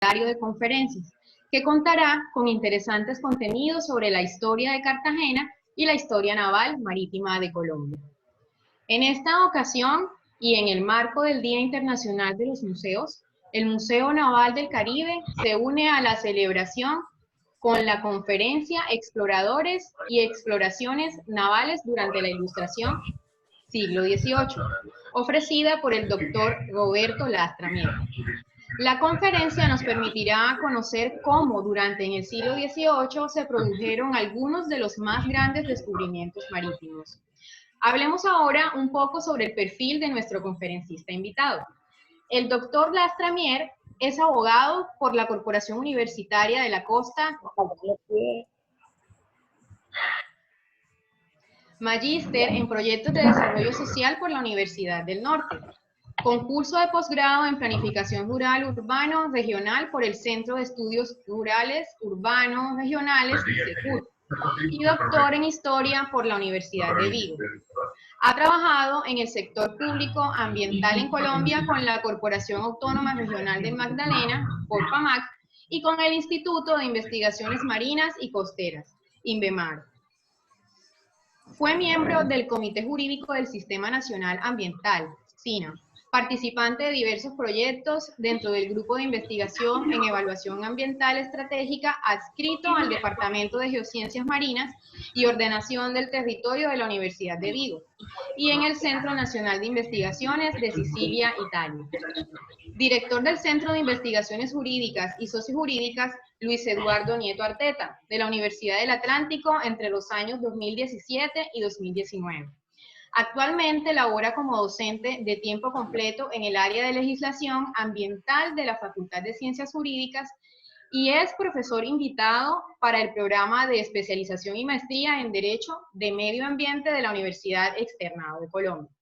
de conferencias, que contará con interesantes contenidos sobre la historia de Cartagena y la historia naval marítima de Colombia. En esta ocasión, y en el marco del Día Internacional de los Museos, el Museo Naval del Caribe se une a la celebración con la conferencia Exploradores y Exploraciones Navales durante la Ilustración siglo XVIII, ofrecida por el doctor Roberto Lastra Mier. La conferencia nos permitirá conocer cómo durante el siglo XVIII se produjeron algunos de los más grandes descubrimientos marítimos. Hablemos ahora un poco sobre el perfil de nuestro conferencista invitado. El doctor Lastra Mier es abogado por la Corporación Universitaria de la Costa, magíster en Proyectos de Desarrollo Social por la Universidad del Norte, concurso de posgrado en Planificación Rural Urbano Regional por el Centro de Estudios Rurales Urbanos Regionales, CECUR, y doctor en Historia por la Universidad de Vigo. Ha trabajado en el sector público ambiental en Colombia con la Corporación Autónoma Regional de Magdalena, Corpamac, y con el Instituto de Investigaciones Marinas y Costeras, INVEMAR. Fue miembro del Comité Jurídico del Sistema Nacional Ambiental, SINA, participante de diversos proyectos dentro del Grupo de Investigación en Evaluación Ambiental Estratégica adscrito al Departamento de Geociencias Marinas y Ordenación del Territorio de la Universidad de Vigo, y en el Centro Nacional de Investigaciones de Sicilia, Italia. Director del Centro de Investigaciones Jurídicas y Sociojurídicas Luis Eduardo Nieto Arteta, de la Universidad del Atlántico entre los años 2017 y 2019. Actualmente labora como docente de tiempo completo en el área de legislación ambiental de la Facultad de Ciencias Jurídicas y es profesor invitado para el programa de especialización y maestría en Derecho de Medio Ambiente de la Universidad Externado de Colombia.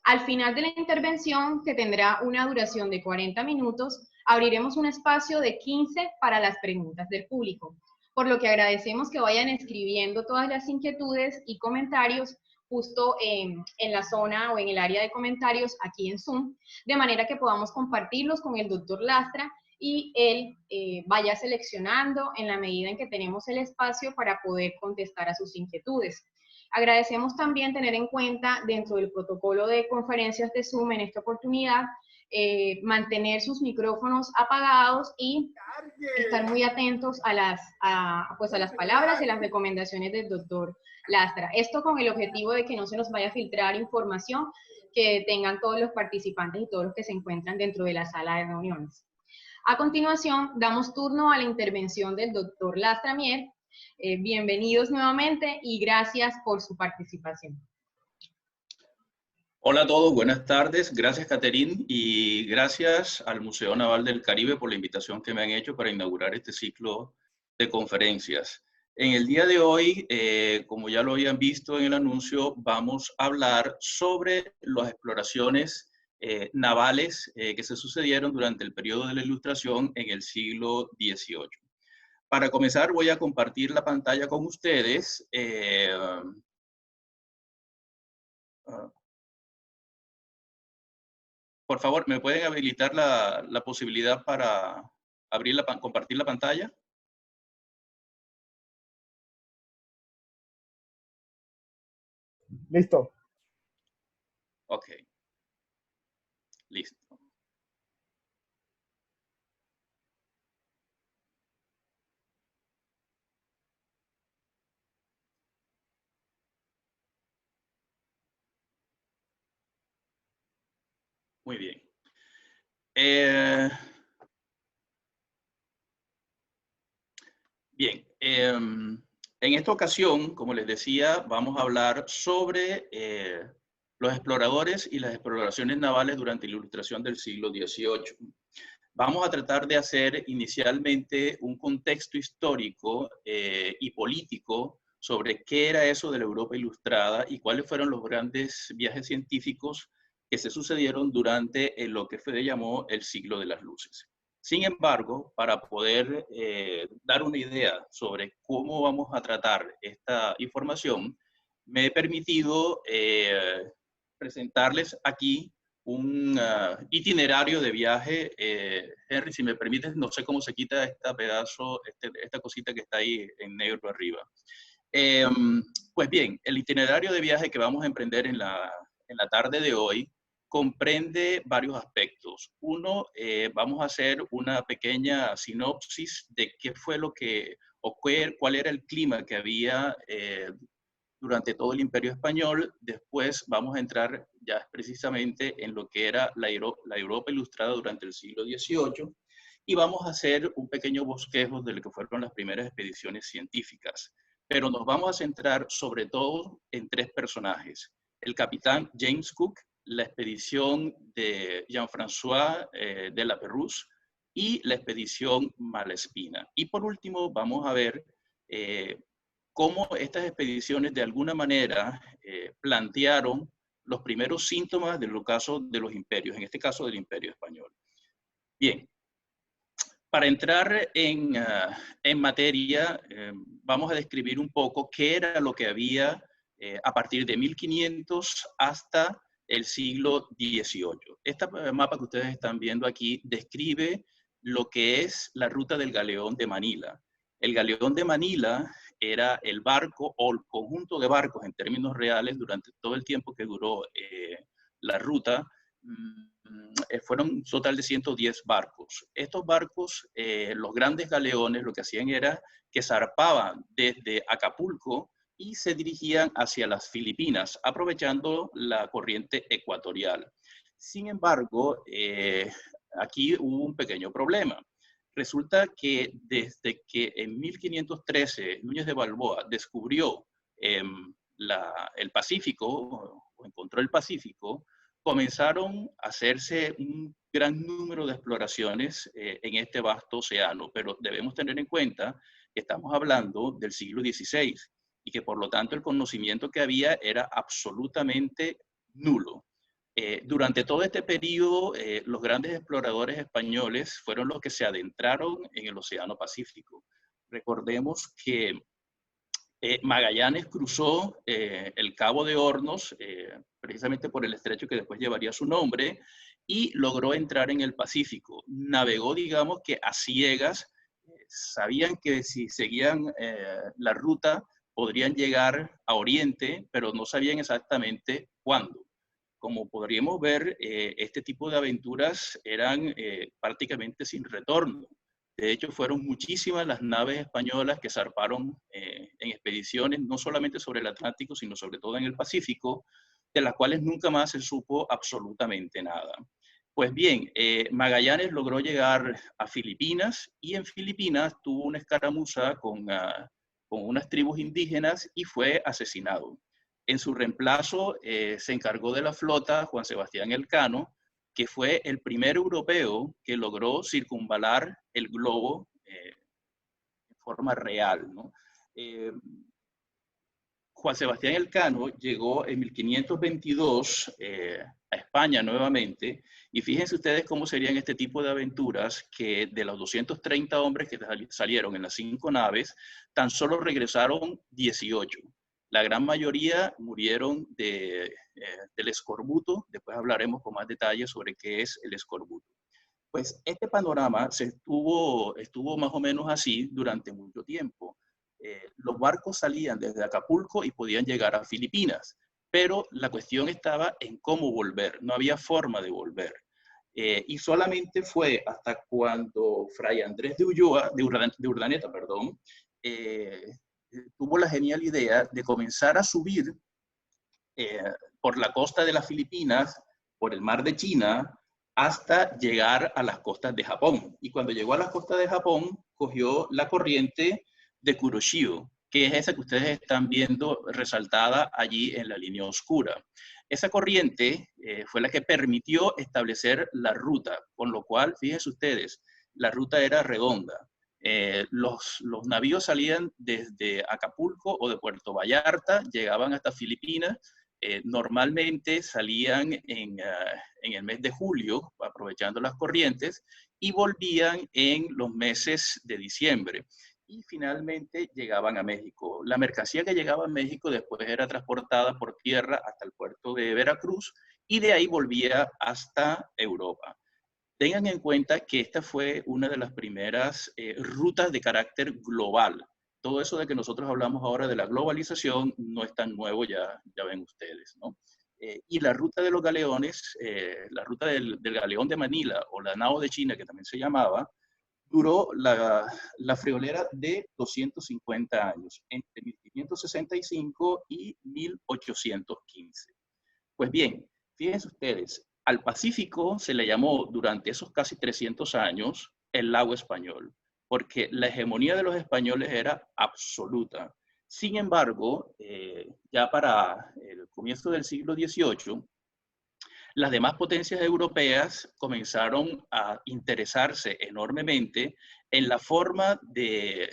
Al final de la intervención, que tendrá una duración de 40 minutos, abriremos un espacio de 15 para las preguntas del público, por lo que agradecemos que vayan escribiendo todas las inquietudes y comentarios justo en la zona o en el área de comentarios aquí en Zoom, de manera que podamos compartirlos con el doctor Lastra y él vaya seleccionando en la medida en que tenemos el espacio para poder contestar a sus inquietudes. Agradecemos también tener en cuenta dentro del protocolo de conferencias de Zoom en esta oportunidad mantener sus micrófonos apagados y estar muy atentos a las palabras y las recomendaciones del doctor Lastra. Esto con el objetivo de que no se nos vaya a filtrar información que tengan todos los participantes y todos los que se encuentran dentro de la sala de reuniones. A continuación, damos turno a la intervención del doctor Lastra Mier. Bienvenidos nuevamente y gracias por su participación. Hola a todos, buenas tardes. Gracias, Caterine, y gracias al Museo Naval del Caribe por la invitación que me han hecho para inaugurar este ciclo de conferencias. En el día de hoy, como ya lo habían visto en el anuncio, vamos a hablar sobre las exploraciones navales que se sucedieron durante el periodo de la Ilustración en el siglo XVIII. Para comenzar, voy a compartir la pantalla con ustedes. Por favor, ¿me pueden habilitar la posibilidad para compartir la pantalla? Listo. Ok. Listo. Muy bien. En esta ocasión, como les decía, vamos a hablar sobre los exploradores y las exploraciones navales durante la Ilustración del siglo XVIII. Vamos a tratar de hacer inicialmente un contexto histórico y político sobre qué era eso de la Europa ilustrada y cuáles fueron los grandes viajes científicos que se sucedieron durante lo que se llamó el siglo de las luces. Sin embargo, para poder dar una idea sobre cómo vamos a tratar esta información, me he permitido presentarles aquí itinerario de viaje. Henry, si me permites, no sé cómo se quita esta cosita que está ahí en negro arriba. Pues bien, el itinerario de viaje que vamos a emprender en la tarde de hoy comprende varios aspectos. Uno, vamos a hacer una pequeña sinopsis de qué fue lo que, o cuál era el clima que había durante todo el Imperio Español. Después vamos a entrar ya precisamente en lo que era la Europa ilustrada durante el siglo XVIII, y vamos a hacer un pequeño bosquejo de lo que fueron las primeras expediciones científicas. Pero nos vamos a centrar sobre todo en tres personajes: el capitán James Cook, la expedición de Jean-François de la Pérouse y la expedición Malespina. Y por último vamos a ver cómo estas expediciones de alguna manera plantearon los primeros síntomas del ocaso de los imperios, en este caso del Imperio Español. Bien, para entrar en materia, vamos a describir un poco qué era lo que había a partir de 1500 hasta el siglo XVIII. Este mapa que ustedes están viendo aquí describe lo que es la ruta del galeón de Manila. El galeón de Manila era el barco o el conjunto de barcos en términos reales durante todo el tiempo que duró la ruta. Fueron un total de 110 barcos. Estos barcos, los grandes galeones, lo que hacían era que zarpaban desde Acapulco y se dirigían hacia las Filipinas, aprovechando la corriente ecuatorial. Sin embargo, aquí hubo un pequeño problema. Resulta que desde que en 1513 Núñez de Balboa descubrió el Pacífico, o encontró el Pacífico, comenzaron a hacerse un gran número de exploraciones en este vasto océano, pero debemos tener en cuenta que estamos hablando del siglo XVI y que por lo tanto el conocimiento que había era absolutamente nulo. Durante todo este periodo, los grandes exploradores españoles fueron los que se adentraron en el Océano Pacífico. Recordemos que Magallanes cruzó el Cabo de Hornos, precisamente por el estrecho que después llevaría su nombre, y logró entrar en el Pacífico. Navegó, digamos que a ciegas, sabían que si seguían la ruta podrían llegar a Oriente, pero no sabían exactamente cuándo. Como podríamos ver, este tipo de aventuras eran prácticamente sin retorno. De hecho, fueron muchísimas las naves españolas que zarparon en expediciones, no solamente sobre el Atlántico, sino sobre todo en el Pacífico, de las cuales nunca más se supo absolutamente nada. Pues bien, Magallanes logró llegar a Filipinas y en Filipinas tuvo una escaramuza con unas tribus indígenas y fue asesinado. En su reemplazo se encargó de la flota Juan Sebastián Elcano, que fue el primer europeo que logró circunvalar el globo en forma real, ¿no? Juan Sebastián Elcano llegó en 1522 a España nuevamente, y fíjense ustedes cómo serían este tipo de aventuras, que de los 230 hombres que salieron en las 5 naves, tan solo regresaron 18. La gran mayoría murieron del escorbuto. Después hablaremos con más detalles sobre qué es el escorbuto. Pues este panorama estuvo más o menos así durante mucho tiempo. Los barcos salían desde Acapulco y podían llegar a Filipinas, pero la cuestión estaba en cómo volver. No había forma de volver. Y solamente fue hasta cuando Fray Andrés de Urdaneta, tuvo la genial idea de comenzar a subir por la costa de las Filipinas, por el mar de China, hasta llegar a las costas de Japón. Y cuando llegó a las costas de Japón, cogió la corriente de Kuroshio, que es esa que ustedes están viendo resaltada allí en la línea oscura. Esa corriente fue la que permitió establecer la ruta, con lo cual, fíjense ustedes, la ruta era redonda. Los navíos salían desde Acapulco o de Puerto Vallarta, llegaban hasta Filipinas. Normalmente salían en el mes de julio, aprovechando las corrientes, y volvían en los meses de diciembre. Y finalmente llegaban a México. La mercancía que llegaba a México después era transportada por tierra hasta el puerto de Veracruz y de ahí volvía hasta Europa. Tengan en cuenta que esta fue una de las primeras rutas de carácter global. Todo eso de que nosotros hablamos ahora de la globalización no es tan nuevo, ya ven ustedes, ¿no? Y la ruta de los galeones, la ruta del galeón de Manila o la nao de China, que también se llamaba, duró la friolera de 250 años, entre 1565 y 1815. Pues bien, fíjense ustedes, al Pacífico se le llamó durante esos casi 300 años el lago español, porque la hegemonía de los españoles era absoluta. Sin embargo, ya para el comienzo del siglo XVIII, las demás potencias europeas comenzaron a interesarse enormemente en la forma de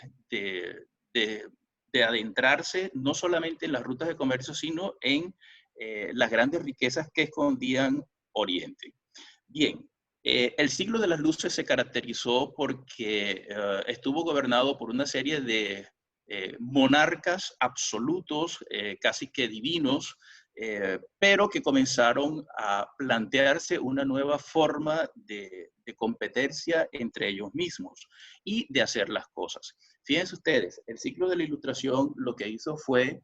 adentrarse no solamente en las rutas de comercio, sino en las grandes riquezas que escondían Oriente. Bien, el siglo de las luces se caracterizó porque estuvo gobernado por una serie de monarcas absolutos, casi que divinos, pero que comenzaron a plantearse una nueva forma de competencia entre ellos mismos y de hacer las cosas. Fíjense ustedes, el ciclo de la Ilustración lo que hizo fue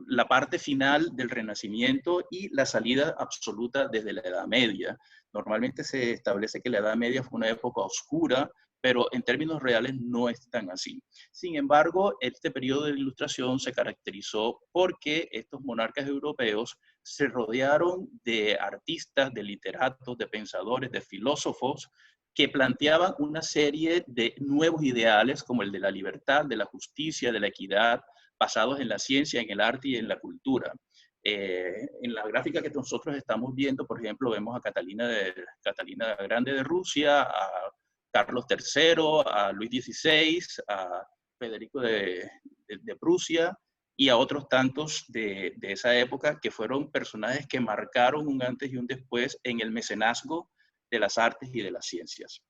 la parte final del Renacimiento y la salida absoluta desde la Edad Media. Normalmente se establece que la Edad Media fue una época oscura, pero en términos reales no es tan así. Sin embargo, este periodo de la Ilustración se caracterizó porque estos monarcas europeos se rodearon de artistas, de literatos, de pensadores, de filósofos que planteaban una serie de nuevos ideales como el de la libertad, de la justicia, de la equidad, basados en la ciencia, en el arte y en la cultura. En la gráfica que nosotros estamos viendo, por ejemplo, vemos a Catalina Grande de Rusia, a Carlos III, a Luis XVI, a Federico de Prusia y a otros tantos de esa época que fueron personajes que marcaron un antes y un después en el mecenazgo de las artes y de las ciencias.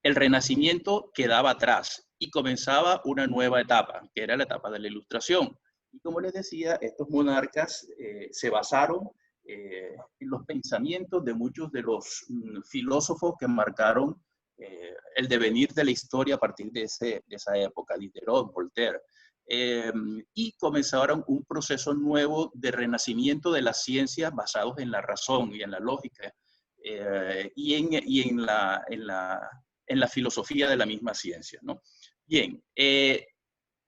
El Renacimiento quedaba atrás y comenzaba una nueva etapa, que era la etapa de la Ilustración. Y como les decía, estos monarcas se basaron en los pensamientos de muchos de los filósofos que marcaron el devenir de la historia a partir de esa época, Diderot, Voltaire. Y comenzaron un proceso nuevo de renacimiento de las ciencias basados en la razón y en la lógica y en la filosofía de la misma ciencia, ¿no? Bien,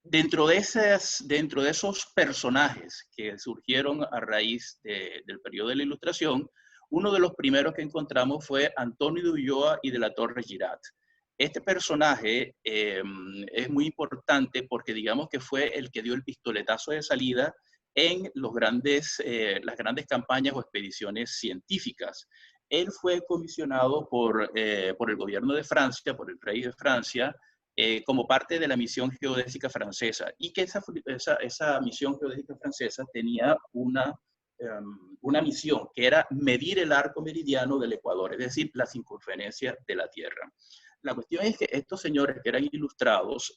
dentro de esos personajes que surgieron a raíz del periodo de la Ilustración, uno de los primeros que encontramos fue Antonio de Ulloa y de la Torre Girat. Este personaje es muy importante porque digamos que fue el que dio el pistoletazo de salida en las grandes campañas o expediciones científicas. Él fue comisionado por el gobierno de Francia, por el rey de Francia, como parte de la misión geodésica francesa, y que esa misión geodésica francesa tenía una misión que era medir el arco meridiano del Ecuador, es decir, la circunferencia de la Tierra. La cuestión es que estos señores que eran ilustrados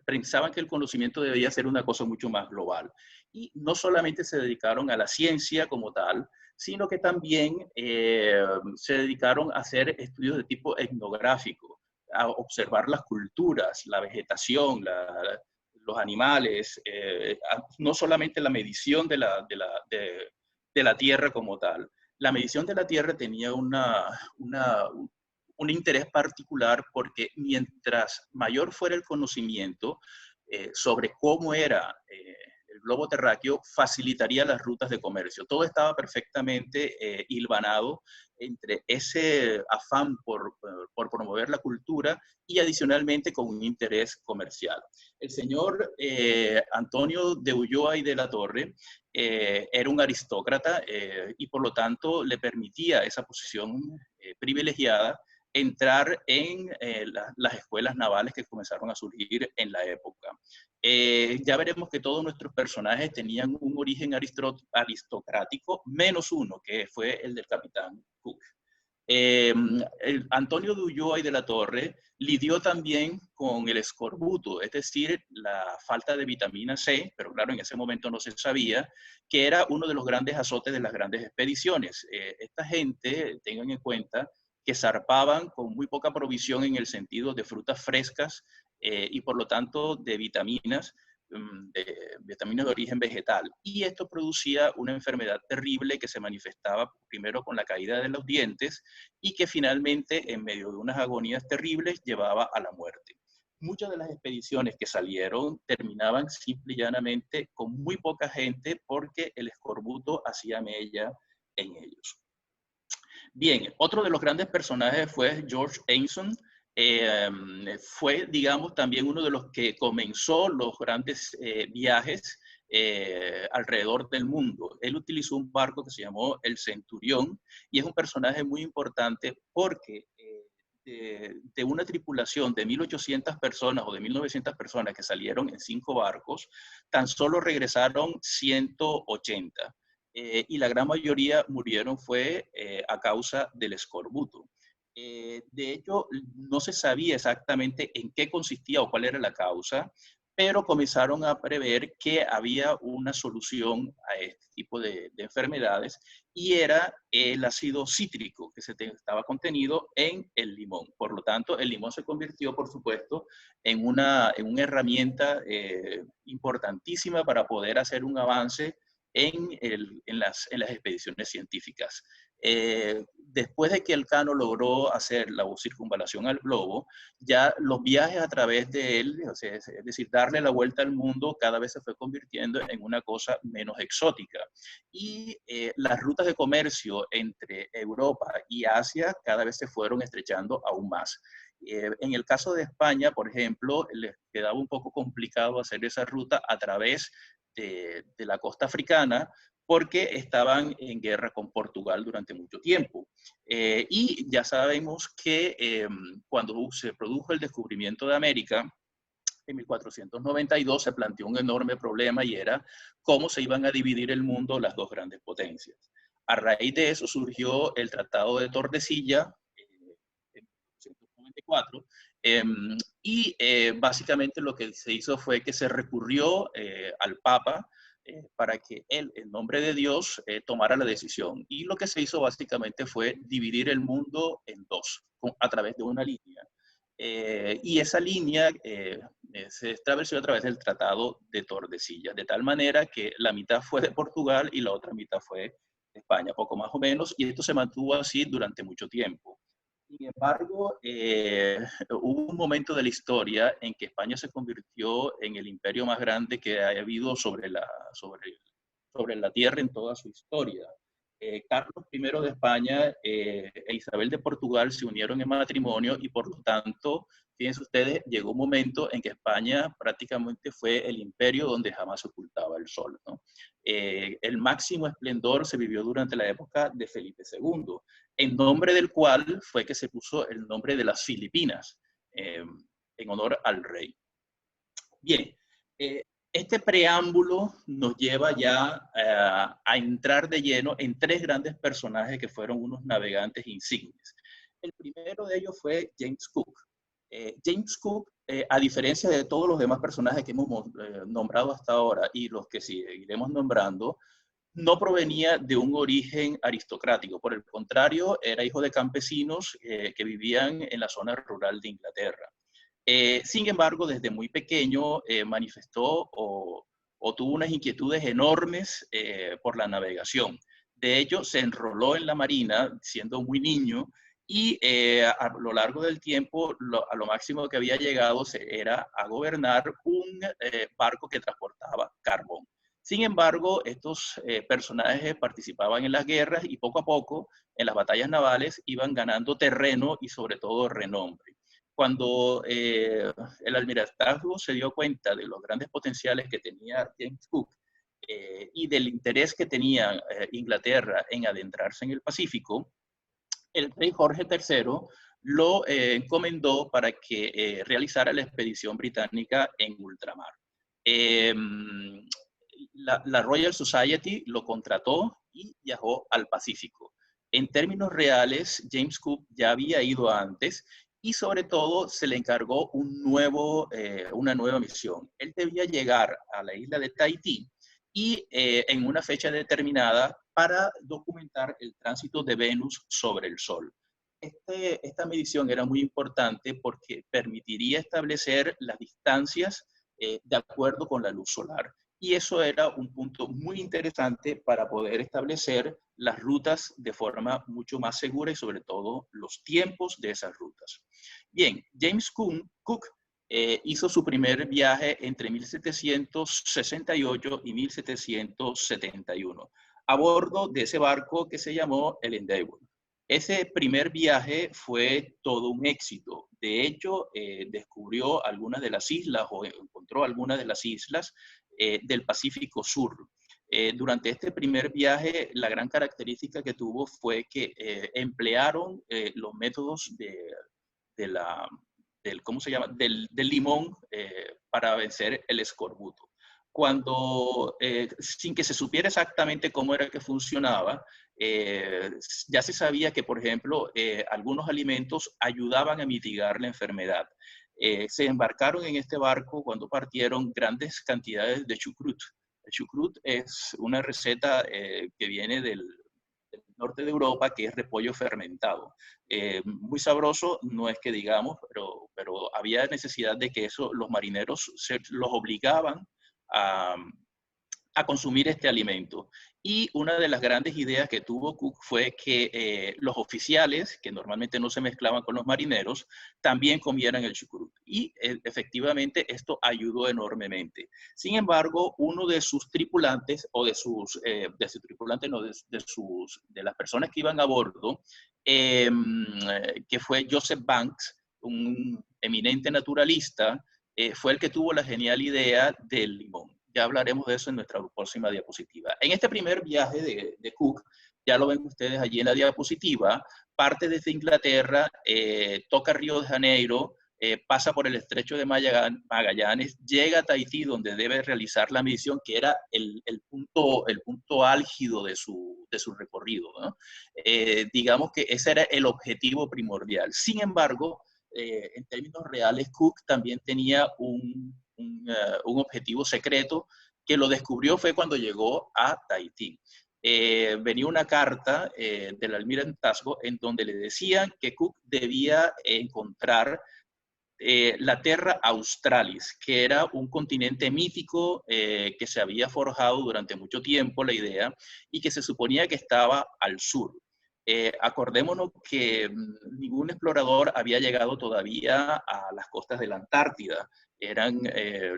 pensaban que el conocimiento debía ser una cosa mucho más global. Y no solamente se dedicaron a la ciencia como tal, sino que también se dedicaron a hacer estudios de tipo etnográfico, a observar las culturas, la vegetación, los animales, no solamente la medición de la tierra como tal. La medición de la tierra tenía un interés particular porque mientras mayor fuera el conocimiento sobre cómo era el globo terráqueo, facilitaría las rutas de comercio. Todo estaba perfectamente hilvanado entre ese afán por promover la cultura y adicionalmente con un interés comercial. El señor Antonio de Ulloa y de la Torre era un aristócrata y por lo tanto le permitía esa posición privilegiada entrar en las escuelas navales que comenzaron a surgir en la época. Ya veremos que todos nuestros personajes tenían un origen aristocrático, menos uno, que fue el del capitán Cook. Antonio de Ulloa y de la Torre lidió también con el escorbuto, es decir, la falta de vitamina C, pero claro, en ese momento no se sabía, que era uno de los grandes azotes de las grandes expediciones. Esta gente, tengan en cuenta, que zarpaban con muy poca provisión en el sentido de frutas frescas y por lo tanto de vitaminas de origen vegetal. Y esto producía una enfermedad terrible que se manifestaba primero con la caída de los dientes y que finalmente, en medio de unas agonías terribles, llevaba a la muerte. Muchas de las expediciones que salieron terminaban simple y llanamente con muy poca gente porque el escorbuto hacía mella en ellos. Bien, otro de los grandes personajes fue George Anson. Fue, digamos, también uno de los que comenzó los grandes viajes alrededor del mundo. Él utilizó un barco que se llamó el Centurión y es un personaje muy importante porque de una tripulación de 1.800 personas o de 1.900 personas que salieron en 5 barcos, tan solo regresaron 180. Y la gran mayoría murieron fue a causa del escorbuto. De hecho, no se sabía exactamente en qué consistía o cuál era la causa, pero comenzaron a prever que había una solución a este tipo de enfermedades y era el ácido cítrico que estaba contenido en el limón. Por lo tanto, el limón se convirtió, por supuesto, en una herramienta importantísima para poder hacer un avance en las expediciones científicas. Después de que Elcano logró hacer la circunvalación al globo, ya los viajes a través de él, o sea, es decir, darle la vuelta al mundo, cada vez se fue convirtiendo en una cosa menos exótica. Y las rutas de comercio entre Europa y Asia cada vez se fueron estrechando aún más. En el caso de España, por ejemplo, les quedaba un poco complicado hacer esa ruta a través de la costa africana, porque estaban en guerra con Portugal durante mucho tiempo. Y ya sabemos que cuando se produjo el descubrimiento de América, en 1492 se planteó un enorme problema y era cómo se iban a dividir el mundo las dos grandes potencias. A raíz de eso surgió el Tratado de Tordesillas en 1494 y básicamente lo que se hizo fue que se recurrió al Papa para que él, en nombre de Dios, tomara la decisión. Y lo que se hizo básicamente fue dividir el mundo en dos a través de una línea. Y esa línea se estableció a través del Tratado de Tordesillas, de tal manera que la mitad fue de Portugal y la otra mitad fue de España, poco más o menos, y esto se mantuvo así durante mucho tiempo. Sin embargo, hubo un momento de la historia en que España se convirtió en el imperio más grande que ha habido sobre la tierra en toda su historia. Carlos I de España e Isabel de Portugal se unieron en matrimonio y por lo tanto, fíjense ustedes, llegó un momento en que España prácticamente fue el imperio donde jamás se ocultaba el sol, ¿no? El máximo esplendor se vivió durante la época de Felipe II, en nombre del cual fue que se puso el nombre de las Filipinas, en honor al rey. Bien, este preámbulo nos lleva ya a entrar de lleno en 3 grandes personajes que fueron unos navegantes insignes. El primero de ellos fue James Cook. James Cook, a diferencia de todos los demás personajes que hemos nombrado hasta ahora y los que seguiremos nombrando, no provenía de un origen aristocrático. Por el contrario, era hijo de campesinos que vivían en la zona rural de Inglaterra. Sin embargo, desde muy pequeño manifestó o tuvo unas inquietudes enormes por la navegación. De hecho, se enroló en la Marina siendo muy niño y a lo largo del tiempo a lo máximo que había llegado era a gobernar un barco que transportaba carbón. Sin embargo, estos personajes participaban en las guerras y poco a poco en las batallas navales iban ganando terreno y sobre todo renombre. Cuando el almirantazgo se dio cuenta de los grandes potenciales que tenía James Cook y del interés que tenía Inglaterra en adentrarse en el Pacífico, el rey Jorge III lo encomendó para que realizara la expedición británica en ultramar. La Royal Society lo contrató y viajó al Pacífico. En términos reales, James Cook ya había ido antes y sobre todo se le encargó una nueva misión. Él debía llegar a la isla de Tahití y en una fecha determinada para documentar el tránsito de Venus sobre el Sol. Esta medición era muy importante porque permitiría establecer las distancias de acuerdo con la luz solar. Y eso era un punto muy interesante para poder establecer las rutas de forma mucho más segura y sobre todo los tiempos de esas rutas. Bien, James Cook hizo su primer viaje entre 1768 y 1771 a bordo de ese barco que se llamó el Endeavour. Ese primer viaje fue todo un éxito. De hecho, descubrió algunas de las islas o encontró algunas de las islas del Pacífico Sur. Durante este primer viaje, la gran característica que tuvo fue que emplearon los métodos ¿cómo se llama? Del limón para vencer el escorbuto. Cuando, sin que se supiera exactamente cómo era que funcionaba, ya se sabía que, por ejemplo, algunos alimentos ayudaban a mitigar la enfermedad. Se embarcaron en este barco cuando partieron grandes cantidades de chucrut. El chucrut es una receta que viene del norte de Europa, que es repollo fermentado. Muy sabroso, no es que digamos, pero había necesidad de que eso los marineros los obligaban a consumir este alimento. Y una de las grandes ideas que tuvo Cook fue que los oficiales, que normalmente no se mezclaban con los marineros, también comieran el chucrut. Y efectivamente esto ayudó enormemente. Sin embargo, uno de sus tripulantes, o de sus tripulantes, no, de las personas que iban a bordo, que fue Joseph Banks, un eminente naturalista, fue el que tuvo la genial idea del limón. Ya hablaremos de eso en nuestra próxima diapositiva. En este primer viaje de Cook, ya lo ven ustedes allí en la diapositiva, parte desde Inglaterra, toca Río de Janeiro, pasa por el estrecho de Magallanes, llega a Tahití, donde debe realizar la misión, que era el punto álgido de su recorrido, ¿no? Digamos que ese era el objetivo primordial. Sin embargo, en términos reales, Cook también tenía un objetivo secreto que lo descubrió fue cuando llegó a Tahití. Venía una carta del almirantazgo en donde le decían que Cook debía encontrar la Terra Australis, que era un continente mítico que se había forjado durante mucho tiempo, la idea, y que se suponía que estaba al sur. Acordémonos que ningún explorador había llegado todavía a las costas de la Antártida. Eran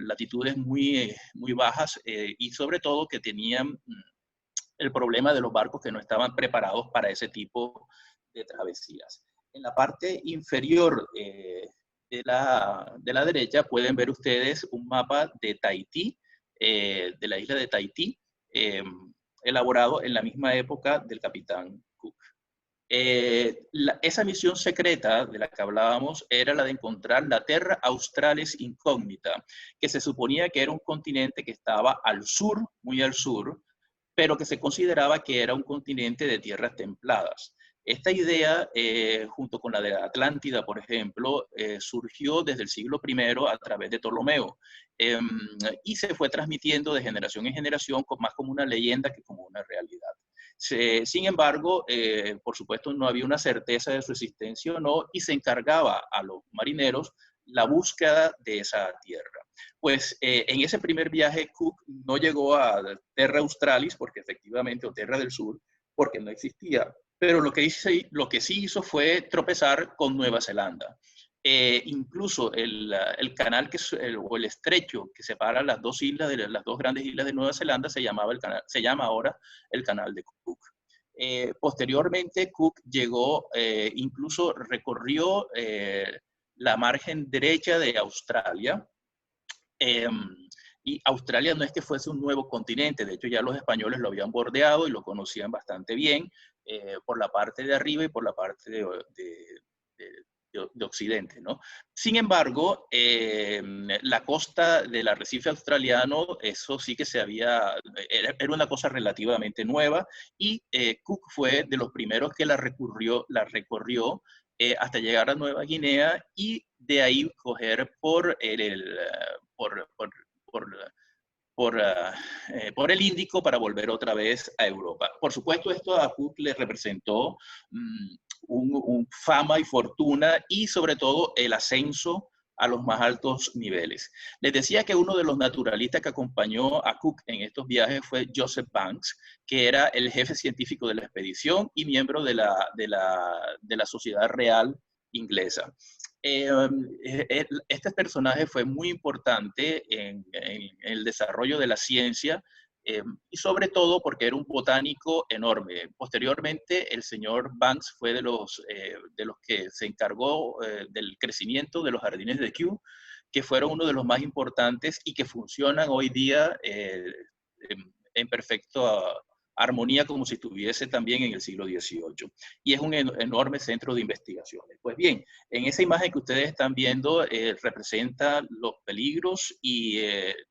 latitudes muy, muy bajas y sobre todo que tenían el problema de los barcos que no estaban preparados para ese tipo de travesías. En la parte inferior de la derecha pueden ver ustedes un mapa de Tahití, de la isla de Tahití, elaborado en la misma época del capitán Cook. Esa misión secreta de la que hablábamos era la de encontrar la Terra Australis Incógnita, que se suponía que era un continente que estaba al sur, muy al sur, pero que se consideraba que era un continente de tierras templadas. Esta idea, junto con la de la Atlántida, por ejemplo, surgió desde el siglo I a través de Ptolomeo y se fue transmitiendo de generación en generación más como una leyenda que como una realidad. Sin embargo, por supuesto, no había una certeza de su existencia o no, y se encargaba a los marineros la búsqueda de esa tierra. Pues en ese primer viaje Cook no llegó a Terra Australis, porque efectivamente, o Terra del Sur, porque no existía. Pero lo que sí hizo fue tropezar con Nueva Zelanda. Incluso el canal o el estrecho que separa las dos grandes islas de Nueva Zelanda se llama ahora el Canal de Cook. Posteriormente, Cook llegó, incluso recorrió la margen derecha de Australia. Y Australia no es que fuese un nuevo continente, de hecho ya los españoles lo habían bordeado y lo conocían bastante bien por la parte de arriba y por la parte de de Occidente, ¿no? Sin embargo, la costa del arrecife australiano, eso sí que era una cosa relativamente nueva, y Cook fue de los primeros que la recorrió hasta llegar a Nueva Guinea y de ahí coger por el Índico para volver otra vez a Europa. Por supuesto, esto a Cook le representó un fama y fortuna y sobre todo el ascenso a los más altos niveles. Les decía que uno de los naturalistas que acompañó a Cook en estos viajes fue Joseph Banks, que era el jefe científico de la expedición y miembro de la Sociedad Real Inglesa. Este personaje fue muy importante en el desarrollo de la ciencia y sobre todo porque era un botánico enorme. Posteriormente, el señor Banks fue de los que se encargó del crecimiento de los jardines de Kew, que fueron uno de los más importantes y que funcionan hoy día en perfecto armonía como si estuviese también en el siglo XVIII. Y es un enorme centro de investigaciones. Pues bien, en esa imagen que ustedes están viendo representa los peligros y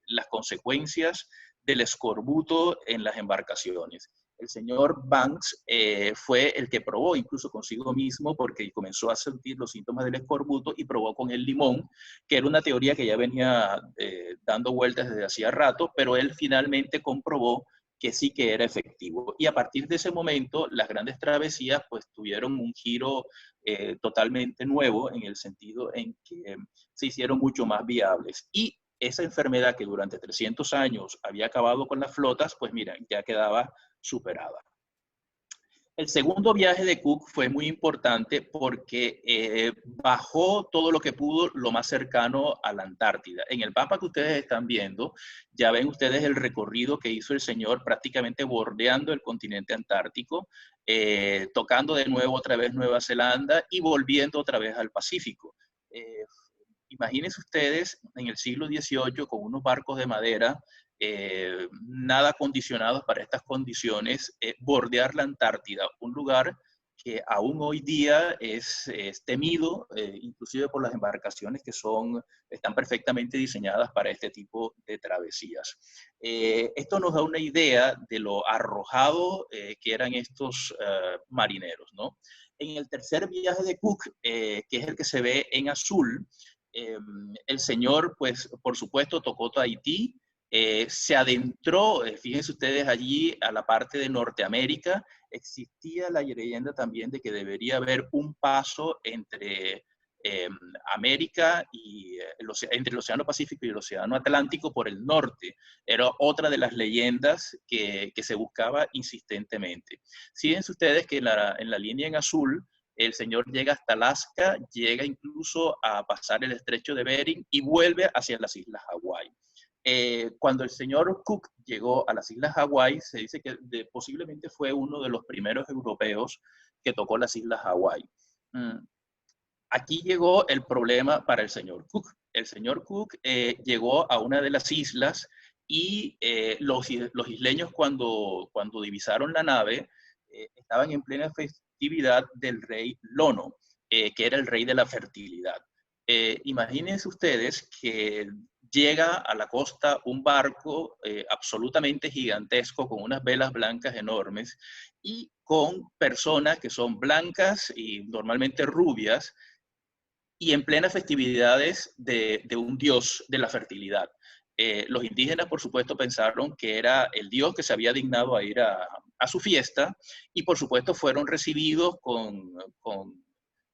las consecuencias del escorbuto en las embarcaciones. El señor Banks fue el que probó incluso consigo mismo porque comenzó a sentir los síntomas del escorbuto y probó con el limón, que era una teoría que ya venía dando vueltas desde hacía rato, pero él finalmente comprobó que sí que era efectivo. Y a partir de ese momento, las grandes travesías pues tuvieron un giro totalmente nuevo en el sentido en que se hicieron mucho más viables. Y esa enfermedad que durante 300 años había acabado con las flotas, pues mira, ya quedaba superada. El segundo viaje de Cook fue muy importante porque bajó todo lo que pudo lo más cercano a la Antártida. En el mapa que ustedes están viendo, ya ven ustedes el recorrido que hizo el señor prácticamente bordeando el continente antártico, tocando de nuevo otra vez Nueva Zelanda y volviendo otra vez al Pacífico. Imagínense ustedes en el siglo XVIII con unos barcos de madera, nada acondicionados para estas condiciones, bordear la Antártida, un lugar que aún hoy día es temido, inclusive por las embarcaciones que están perfectamente diseñadas para este tipo de travesías. Esto nos da una idea de lo arrojado que eran estos marineros, ¿no? En el tercer viaje de Cook, que es el que se ve en azul, el señor, pues, por supuesto, tocó Tahití, se adentró, fíjense ustedes allí, a la parte de Norteamérica. Existía la leyenda también de que debería haber un paso entre América y entre el Océano Pacífico y el Océano Atlántico por el norte. Era otra de las leyendas que se buscaba insistentemente. Fíjense ustedes que en la línea en azul, el señor llega hasta Alaska, llega incluso a pasar el estrecho de Bering y vuelve hacia las Islas Hawái. Cuando el señor Cook llegó a las Islas Hawái, se dice que posiblemente fue uno de los primeros europeos que tocó las Islas Hawái. Aquí llegó el problema para el señor Cook. El señor Cook llegó a una de las islas y los isleños cuando divisaron la nave estaban en plena festividad del rey Lono, que era el rey de la fertilidad. Imagínense ustedes que llega a la costa un barco absolutamente gigantesco con unas velas blancas enormes y con personas que son blancas y normalmente rubias y en plenas festividades de un dios de la fertilidad. Los indígenas, por supuesto, pensaron que era el dios que se había dignado a ir a su fiesta y, por supuesto, fueron recibidos con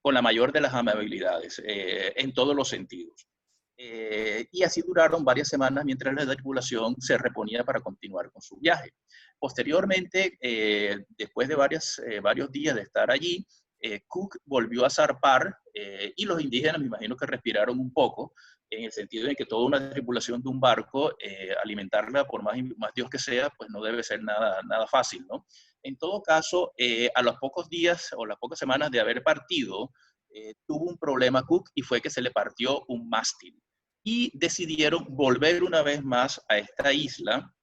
la mayor de las amabilidades en todos los sentidos. Y así duraron varias semanas mientras la tripulación se reponía para continuar con su viaje. Posteriormente, después de varios días de estar allí, Cook volvió a zarpar y los indígenas me imagino que respiraron un poco, en el sentido de que toda una tripulación de un barco, alimentarla por más Dios que sea, pues no debe ser nada fácil, ¿no? En todo caso, a los pocos días o las pocas semanas de haber partido, tuvo un problema Cook y fue que se le partió un mástil. Y decidieron volver una vez más a esta isla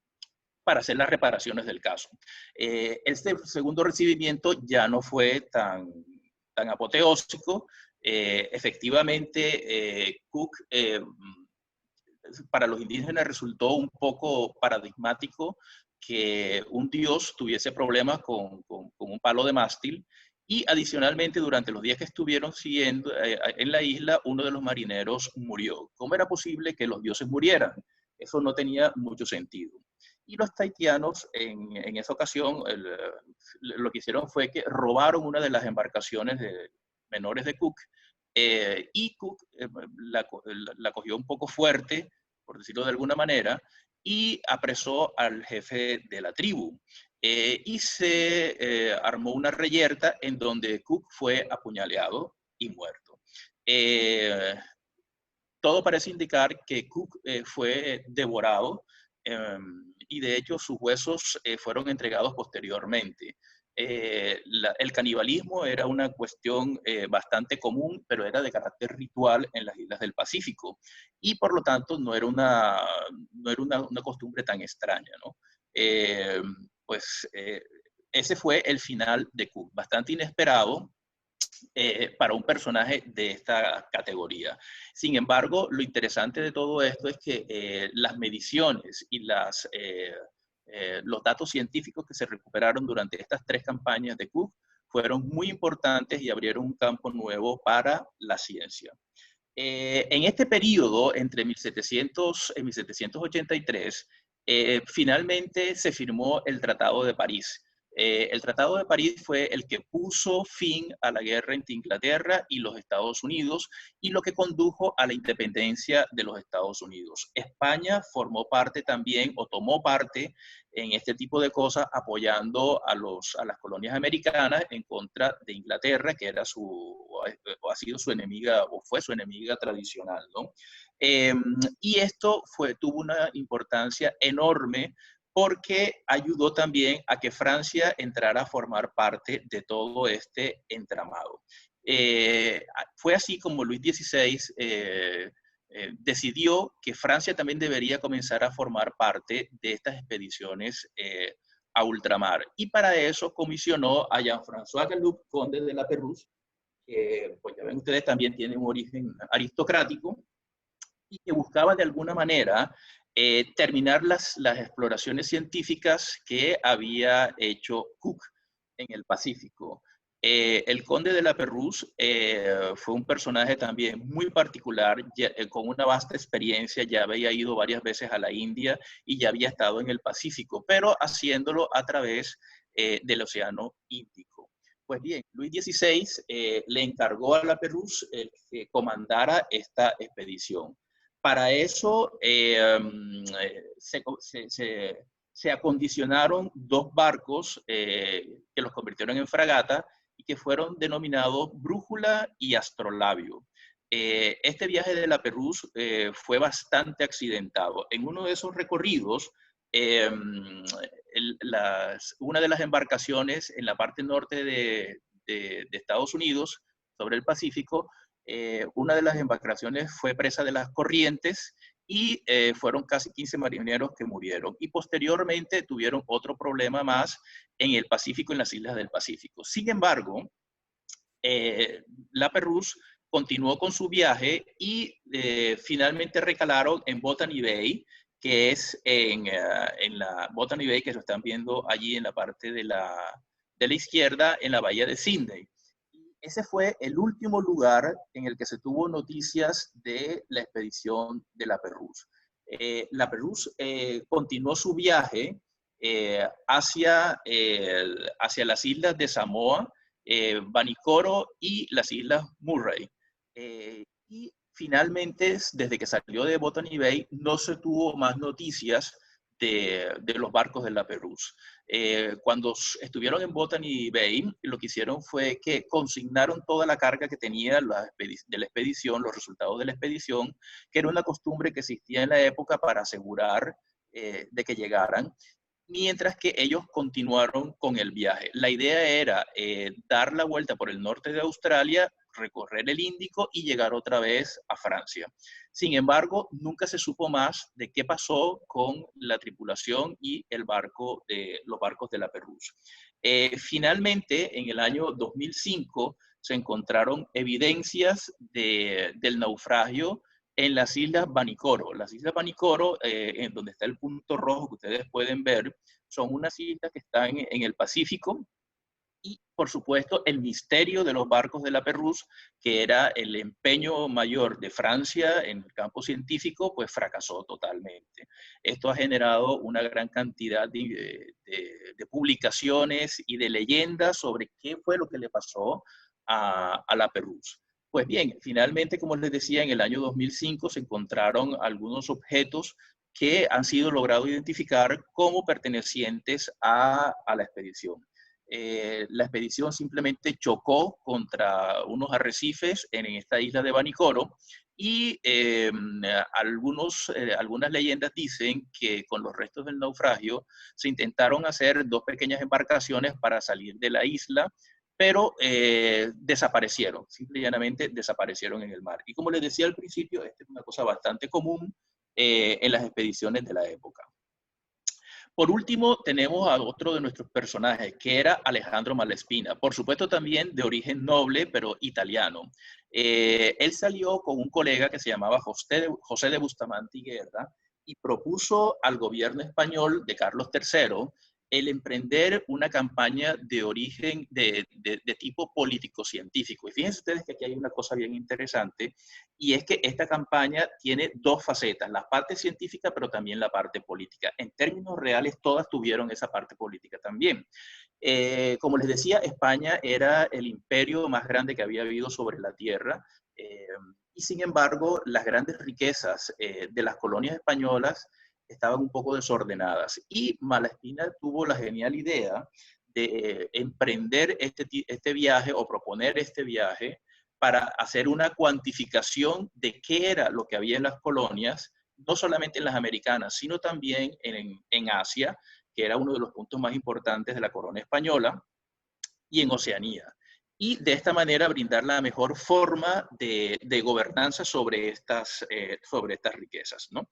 para hacer las reparaciones del caso. Este segundo recibimiento ya no fue tan tan apoteósico. Efectivamente, Cook para los indígenas resultó un poco paradigmático que un dios tuviese problemas con un palo de mástil, y adicionalmente durante los días que estuvieron siguiendo en la isla, uno de los marineros murió. ¿Cómo era posible que los dioses murieran? Eso no tenía mucho sentido. Y los tahitianos en esa ocasión lo que hicieron fue que robaron una de las embarcaciones menores de Cook, y Cook la cogió un poco fuerte, por decirlo de alguna manera, y apresó al jefe de la tribu. Y se armó una reyerta en donde Cook fue apuñaleado y muerto. Todo parece indicar que Cook fue devorado, y de hecho sus huesos fueron entregados posteriormente. El canibalismo era una cuestión bastante común, pero era de carácter ritual en las islas del Pacífico, y por lo tanto no era una costumbre tan extraña, ¿no? Pues ese fue el final de Cook, bastante inesperado para un personaje de esta categoría. Sin embargo, lo interesante de todo esto es que las mediciones y los datos científicos que se recuperaron durante estas 3 campañas de Cook fueron muy importantes y abrieron un campo nuevo para la ciencia. En este periodo, entre 1700 y 1783, finalmente se firmó el Tratado de París. El Tratado de París fue el que puso fin a la guerra entre Inglaterra y los Estados Unidos, y lo que condujo a la independencia de los Estados Unidos. España formó parte también, o tomó parte en este tipo de cosas, apoyando a las colonias americanas en contra de Inglaterra, que era ha sido su enemiga, o fue su enemiga tradicional, ¿no? Y esto tuvo una importancia enorme, porque ayudó también a que Francia entrara a formar parte de todo este entramado. Fue así como Luis XVI decidió que Francia también debería comenzar a formar parte de estas expediciones a ultramar. Y para eso comisionó a Jean-François Gallup, conde de la Pérouse, que, pues ya ven ustedes, también tiene un origen aristocrático, y que buscaba de alguna manera terminar las exploraciones científicas que había hecho Cook en el Pacífico. El conde de la Pérouse fue un personaje también muy particular, con una vasta experiencia. Ya había ido varias veces a la India y ya había estado en el Pacífico, pero haciéndolo a través del Océano Índico. Pues bien, Luis XVI le encargó a la Pérouse que comandara esta expedición. Para eso se acondicionaron 2 barcos que los convirtieron en fragata y que fueron denominados Brújula y Astrolabio. Este viaje de la Pérouse fue bastante accidentado. En uno de esos recorridos, una de las embarcaciones en la parte norte de Estados Unidos, sobre el Pacífico, una de las embarcaciones fue presa de las corrientes, y fueron casi 15 marineros que murieron. Y posteriormente tuvieron otro problema más en el Pacífico, en las islas del Pacífico. Sin embargo, la Pérouse continuó con su viaje y finalmente recalaron en Botany Bay, que es en la Botany Bay, que lo están viendo allí en la parte de la izquierda, en la bahía de Sydney. Ese fue el último lugar en el que se tuvo noticias de la expedición de la Pérouse. La Pérouse continuó su viaje hacia las islas de Samoa, Vanikoro y las islas Murray. Y finalmente, desde que salió de Botany Bay, no se tuvo más noticias de los barcos de la Pérouse. Cuando estuvieron en Botany Bay, lo que hicieron fue que consignaron toda la carga que tenía de la expedición, los resultados de la expedición, que era una costumbre que existía en la época para asegurar de que llegaran, mientras que ellos continuaron con el viaje. La idea era dar la vuelta por el norte de Australia, recorrer el Índico y llegar otra vez a Francia. Sin embargo, nunca se supo más de qué pasó con la tripulación y los barcos de la Pérouse. Finalmente, en el año 2005, se encontraron evidencias del naufragio en las Islas Vanikoro. Las Islas Vanikoro, en donde está el punto rojo que ustedes pueden ver, son unas islas que están en el Pacífico. Y, por supuesto, el misterio de los barcos de la Pérouse, que era el empeño mayor de Francia en el campo científico, pues fracasó totalmente. Esto ha generado una gran cantidad de publicaciones y de leyendas sobre qué fue lo que le pasó a la Pérouse. Pues bien, finalmente, como les decía, en el año 2005 se encontraron algunos objetos que han sido logrados identificar como pertenecientes a la expedición. La expedición simplemente chocó contra unos arrecifes en esta isla de Vanikoro y algunas leyendas dicen que con los restos del naufragio se intentaron hacer dos pequeñas embarcaciones para salir de la isla, pero desaparecieron, simple y llanamente desaparecieron en el mar. Y como les decía al principio, esta es una cosa bastante común en las expediciones de la época. Por último, tenemos a otro de nuestros personajes, que era Alejandro Malespina. Por supuesto, también de origen noble, pero italiano. Él salió con un colega que se llamaba José de Bustamante y Guerra y propuso al gobierno español de Carlos III el emprender una campaña de origen de tipo político-científico. Y fíjense ustedes que aquí hay una cosa bien interesante, y es que esta campaña tiene dos facetas, la parte científica, pero también la parte política. En términos reales, todas tuvieron esa parte política también. Como les decía, España era el imperio más grande que había habido sobre la tierra, y sin embargo, las grandes riquezas de las colonias españolas estaban un poco desordenadas. Y Malespina tuvo la genial idea de emprender este viaje o proponer este viaje para hacer una cuantificación de qué era lo que había en las colonias, no solamente en las americanas, sino también en Asia, que era uno de los puntos más importantes de la corona española, y en Oceanía. Y de esta manera brindar la mejor forma de gobernanza sobre estas riquezas, ¿no?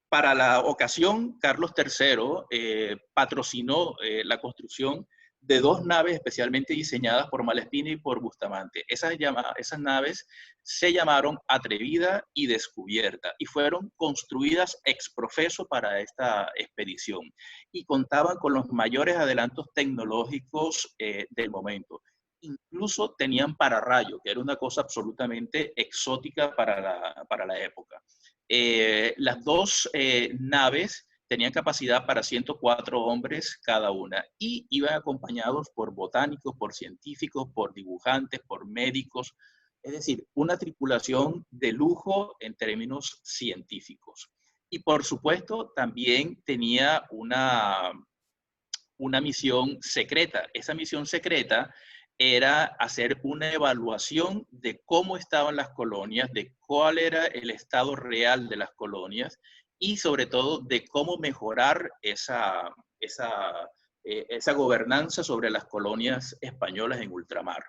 Para la ocasión, Carlos III patrocinó la construcción de dos naves especialmente diseñadas por Malespina y por Bustamante. Esas naves se llamaron Atrevida y Descubierta y fueron construidas ex profeso para esta expedición y contaban con los mayores adelantos tecnológicos del momento. Incluso tenían pararrayo, que era una cosa absolutamente exótica para la época. Las dos naves tenían capacidad para 104 hombres cada una y iban acompañados por botánicos, por científicos, por dibujantes, por médicos, es decir, una tripulación de lujo en términos científicos. Y por supuesto también tenía una misión secreta. Esa misión secreta era hacer una evaluación de cómo estaban las colonias, de cuál era el estado real de las colonias y sobre todo de cómo mejorar esa gobernanza sobre las colonias españolas en ultramar.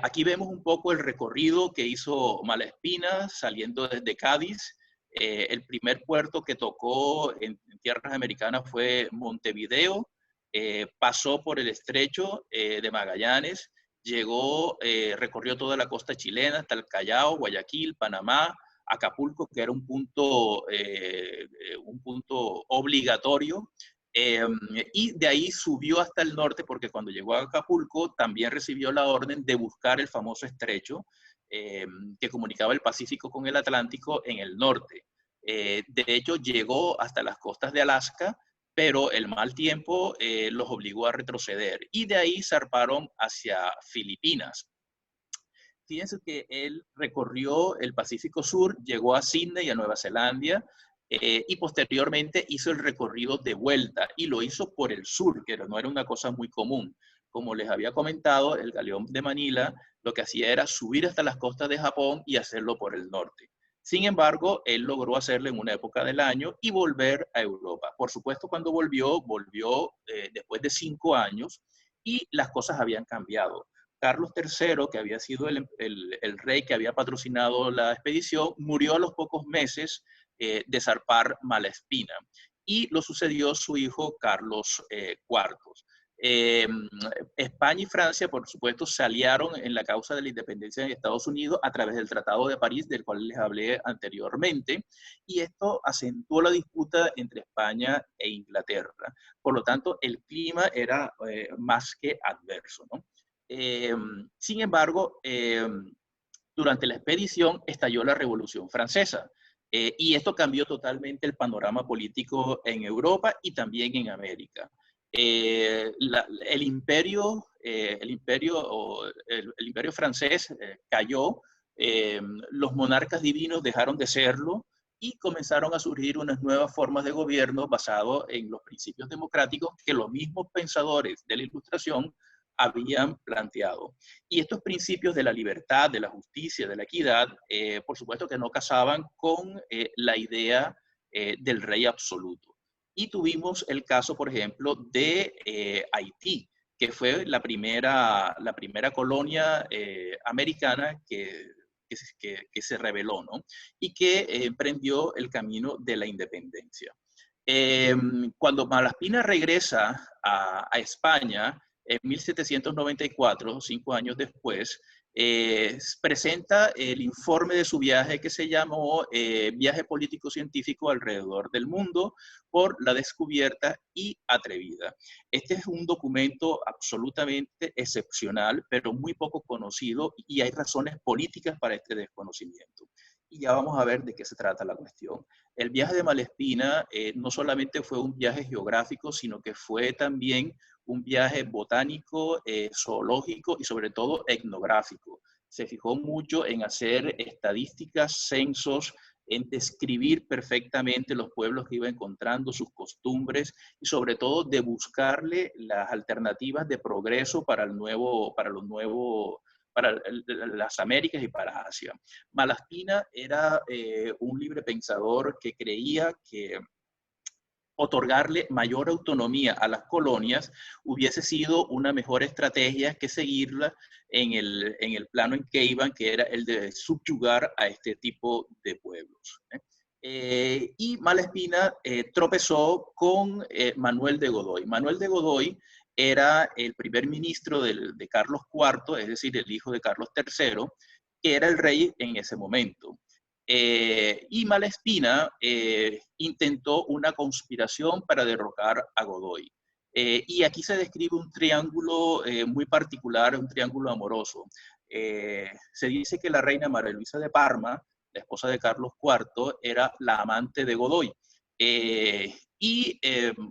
Aquí vemos un poco el recorrido que hizo Malespina saliendo desde Cádiz. El primer puerto que tocó en tierras americanas fue Montevideo, pasó por el estrecho de Magallanes, llegó, recorrió toda la costa chilena hasta el Callao, Guayaquil, Panamá, Acapulco, que era un punto obligatorio, y de ahí subió hasta el norte porque cuando llegó a Acapulco también recibió la orden de buscar el famoso estrecho que comunicaba el Pacífico con el Atlántico en el norte. De hecho, llegó hasta las costas de Alaska, pero el mal tiempo los obligó a retroceder y de ahí zarparon hacia Filipinas. Fíjense que él recorrió el Pacífico Sur, llegó a Sydney, a Nueva Zelanda, y posteriormente hizo el recorrido de vuelta y lo hizo por el sur, que no era una cosa muy común. Como les había comentado, el galeón de Manila lo que hacía era subir hasta las costas de Japón y hacerlo por el norte. Sin embargo, él logró hacerlo en una época del año y volver a Europa. Por supuesto, cuando volvió después de 5 años y las cosas habían cambiado. Carlos III, que había sido el rey que había patrocinado la expedición, murió a los pocos meses de zarpar Malespina y lo sucedió su hijo Carlos IV. España y Francia, por supuesto, se aliaron en la causa de la independencia de Estados Unidos a través del Tratado de París, del cual les hablé anteriormente, y esto acentuó la disputa entre España e Inglaterra. Por lo tanto, el clima era más que adverso, ¿no? Sin embargo, durante la expedición estalló la Revolución Francesa. Y esto cambió totalmente el panorama político en Europa y también en América. El imperio francés cayó, los monarcas divinos dejaron de serlo y comenzaron a surgir unas nuevas formas de gobierno basadas en los principios democráticos que los mismos pensadores de la Ilustración habían planteado. Y estos principios de la libertad, de la justicia, de la equidad, por supuesto que no casaban con la idea del rey absoluto. Y tuvimos el caso, por ejemplo, de Haití, que fue la primera colonia americana que se rebeló, ¿no? Y que emprendió el camino de la independencia. Cuando Malaspina regresa a España, en 1794, 5 años después, presenta el informe de su viaje que se llamó Viaje Político-Científico alrededor del mundo por la descubierta y atrevida. Este es un documento absolutamente excepcional, pero muy poco conocido y hay razones políticas para este desconocimiento. Y ya vamos a ver de qué se trata la cuestión. El viaje de Malespina no solamente fue un viaje geográfico, sino que fue también un viaje botánico, zoológico y sobre todo etnográfico. Se fijó mucho en hacer estadísticas, censos, en describir perfectamente los pueblos que iba encontrando, sus costumbres y sobre todo de buscarle las alternativas de progreso para las Américas y para Asia. Malaspina era un libre pensador que creía que otorgarle mayor autonomía a las colonias hubiese sido una mejor estrategia que seguirla en el plano en que iban, que era el de subyugar a este tipo de pueblos. Y Malespina tropezó con Manuel de Godoy. Manuel de Godoy era el primer ministro de Carlos IV, es decir, el hijo de Carlos III, que era el rey en ese momento. Y Malespina intentó una conspiración para derrocar a Godoy. Y aquí se describe un triángulo muy particular, un triángulo amoroso. Se dice que la reina María Luisa de Parma, la esposa de Carlos IV, era la amante de Godoy.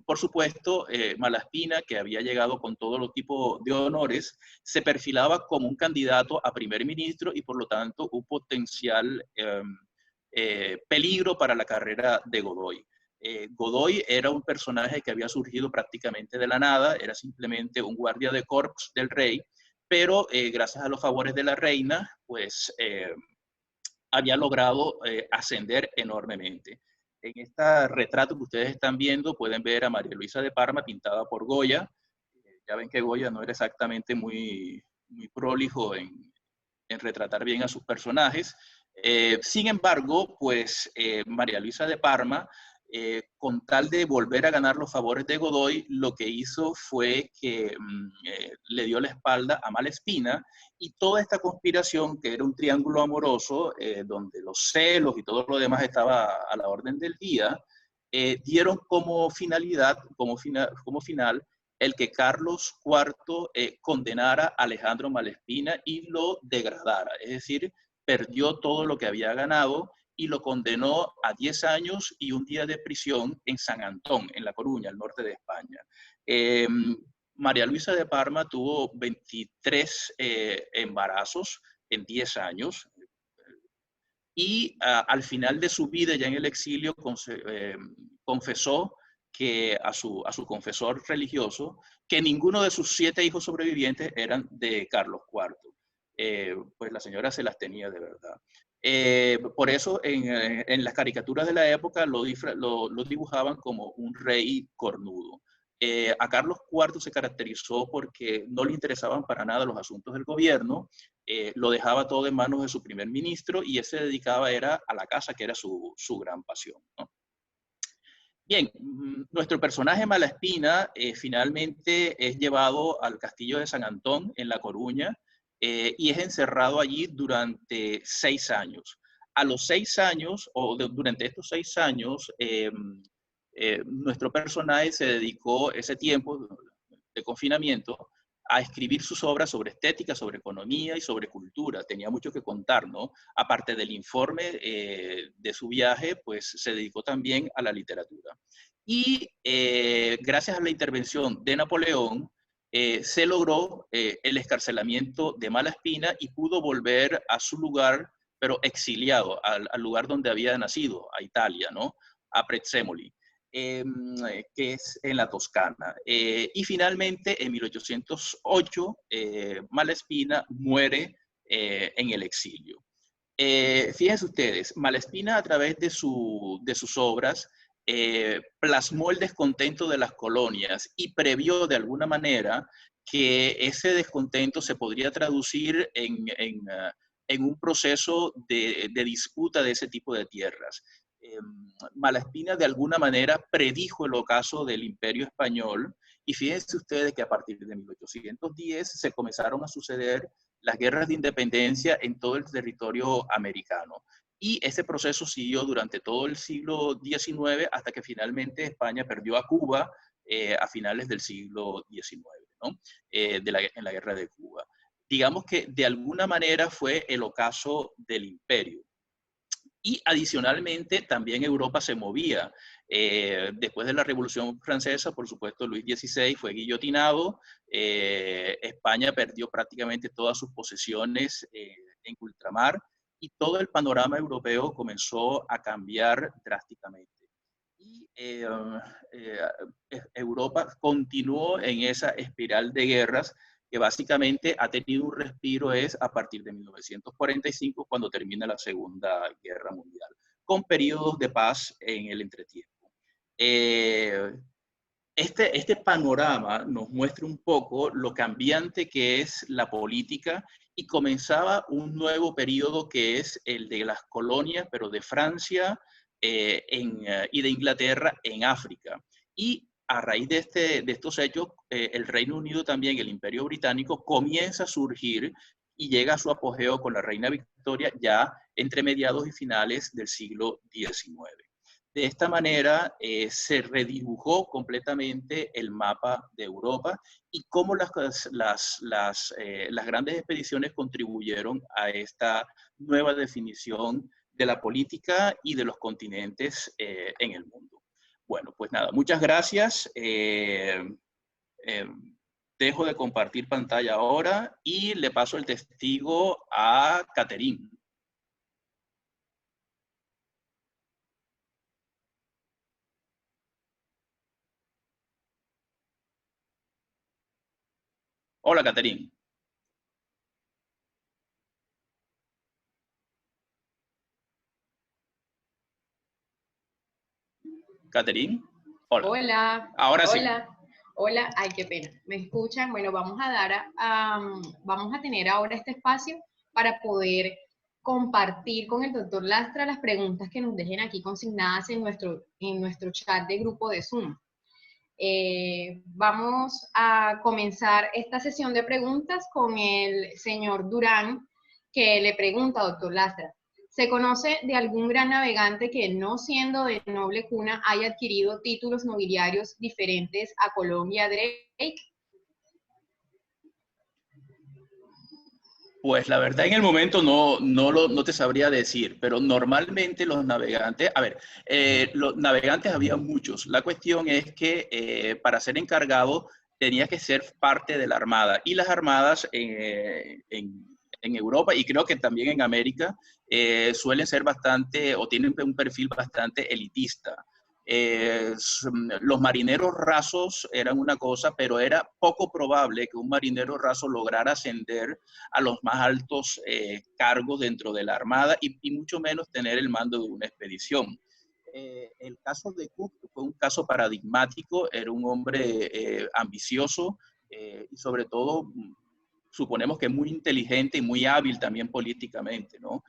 Por supuesto, Malaspina, que había llegado con todo los tipos de honores, se perfilaba como un candidato a primer ministro y por lo tanto un potencial peligro para la carrera de Godoy. Godoy era un personaje que había surgido prácticamente de la nada, era simplemente un guardia de corps del rey, pero gracias a los favores de la reina, pues había logrado ascender enormemente. En este retrato que ustedes están viendo pueden ver a María Luisa de Parma pintada por Goya. Ya ven que Goya no era exactamente muy prolijo en retratar bien a sus personajes. Sin embargo, pues María Luisa de Parma, con tal de volver a ganar los favores de Godoy, lo que hizo fue que le dio la espalda a Malespina y toda esta conspiración, que era un triángulo amoroso, donde los celos y todo lo demás estaba a la orden del día, dieron como finalidad, como final, el que Carlos IV condenara a Alejandro Malespina y lo degradara. Es decir, perdió todo lo que había ganado y lo condenó a 10 años y un día de prisión en San Antón, en La Coruña, al norte de España. María Luisa de Parma tuvo 23 embarazos en 10 años y al final de su vida, ya en el exilio, confesó que a su confesor religioso, que ninguno de sus 7 hijos sobrevivientes eran de Carlos IV. Pues la señora se las tenía de verdad. Por eso en las caricaturas de la época lo dibujaban como un rey cornudo. A Carlos IV se caracterizó porque no le interesaban para nada los asuntos del gobierno, lo dejaba todo en manos de su primer ministro y él se dedicaba a la casa, que era su gran pasión, ¿no? Bien, nuestro personaje Malaspina finalmente es llevado al castillo de San Antón en La Coruña y es encerrado allí durante 6 años. A los 6 años, durante estos 6 años, nuestro personaje se dedicó ese tiempo de confinamiento a escribir sus obras sobre estética, sobre economía y sobre cultura. Tenía mucho que contar, ¿no? Aparte del informe de su viaje, pues se dedicó también a la literatura. Y gracias a la intervención de Napoleón, se logró el escarcelamiento de Malaspina y pudo volver a su lugar, pero exiliado, al lugar donde había nacido, a Italia, ¿no? A Prezzemoli. Que es en la Toscana. Y finalmente, en 1808, Malaspina muere en el exilio. Fíjense ustedes, Malaspina a través de sus obras plasmó el descontento de las colonias y previó de alguna manera que ese descontento se podría traducir en un proceso de disputa de ese tipo de tierras. Malaspina de alguna manera predijo el ocaso del Imperio Español y fíjense ustedes que a partir de 1810 se comenzaron a suceder las guerras de independencia en todo el territorio americano. Y ese proceso siguió durante todo el siglo XIX hasta que finalmente España perdió a Cuba a finales del siglo XIX, ¿no? En la guerra de Cuba. Digamos que de alguna manera fue el ocaso del imperio. Y adicionalmente también Europa se movía. Después de la Revolución Francesa, por supuesto, Luis XVI fue guillotinado. España perdió prácticamente todas sus posesiones en ultramar y todo el panorama europeo comenzó a cambiar drásticamente. Y Europa continuó en esa espiral de guerras que básicamente ha tenido un respiro es a partir de 1945, cuando termina la Segunda Guerra Mundial, con periodos de paz en el entretiempo. Este panorama nos muestra un poco lo cambiante que es la política y comenzaba un nuevo periodo que es el de las colonias, pero de Francia y de Inglaterra en África. Y a raíz de estos hechos, el Reino Unido también, el Imperio Británico, comienza a surgir y llega a su apogeo con la Reina Victoria ya entre mediados y finales del siglo XIX. De esta manera se redibujó completamente el mapa de Europa y cómo las grandes expediciones contribuyeron a esta nueva definición de la política y de los continentes en el mundo. Bueno, pues nada, muchas gracias. Dejo de compartir pantalla ahora y le paso el testigo a Catherine. Hola, Catherine. Catherine. Hola. Hola. Ahora sí. Hola. Hola, ay, qué pena. ¿Me escuchan? Bueno, vamos a tener ahora este espacio para poder compartir con el doctor Lastra las preguntas que nos dejen aquí consignadas en nuestro chat de grupo de Zoom. Vamos a comenzar esta sesión de preguntas con el señor Durán, que le pregunta, doctor Lastra, ¿se conoce de algún gran navegante que, no siendo de noble cuna, haya adquirido títulos nobiliarios diferentes a Colón y a Drake? Pues la verdad en el momento no te sabría decir, pero normalmente los navegantes, los navegantes había muchos. La cuestión es que para ser encargado tenía que ser parte de la Armada. Y las armadas en Europa y creo que también en América suelen ser bastante o tienen un perfil bastante elitista. Los marineros rasos eran una cosa, pero era poco probable que un marinero raso lograra ascender a los más altos cargos dentro de la Armada y mucho menos tener el mando de una expedición. El caso de Cook fue un caso paradigmático, era un hombre ambicioso y sobre todo suponemos que muy inteligente y muy hábil también políticamente, ¿no?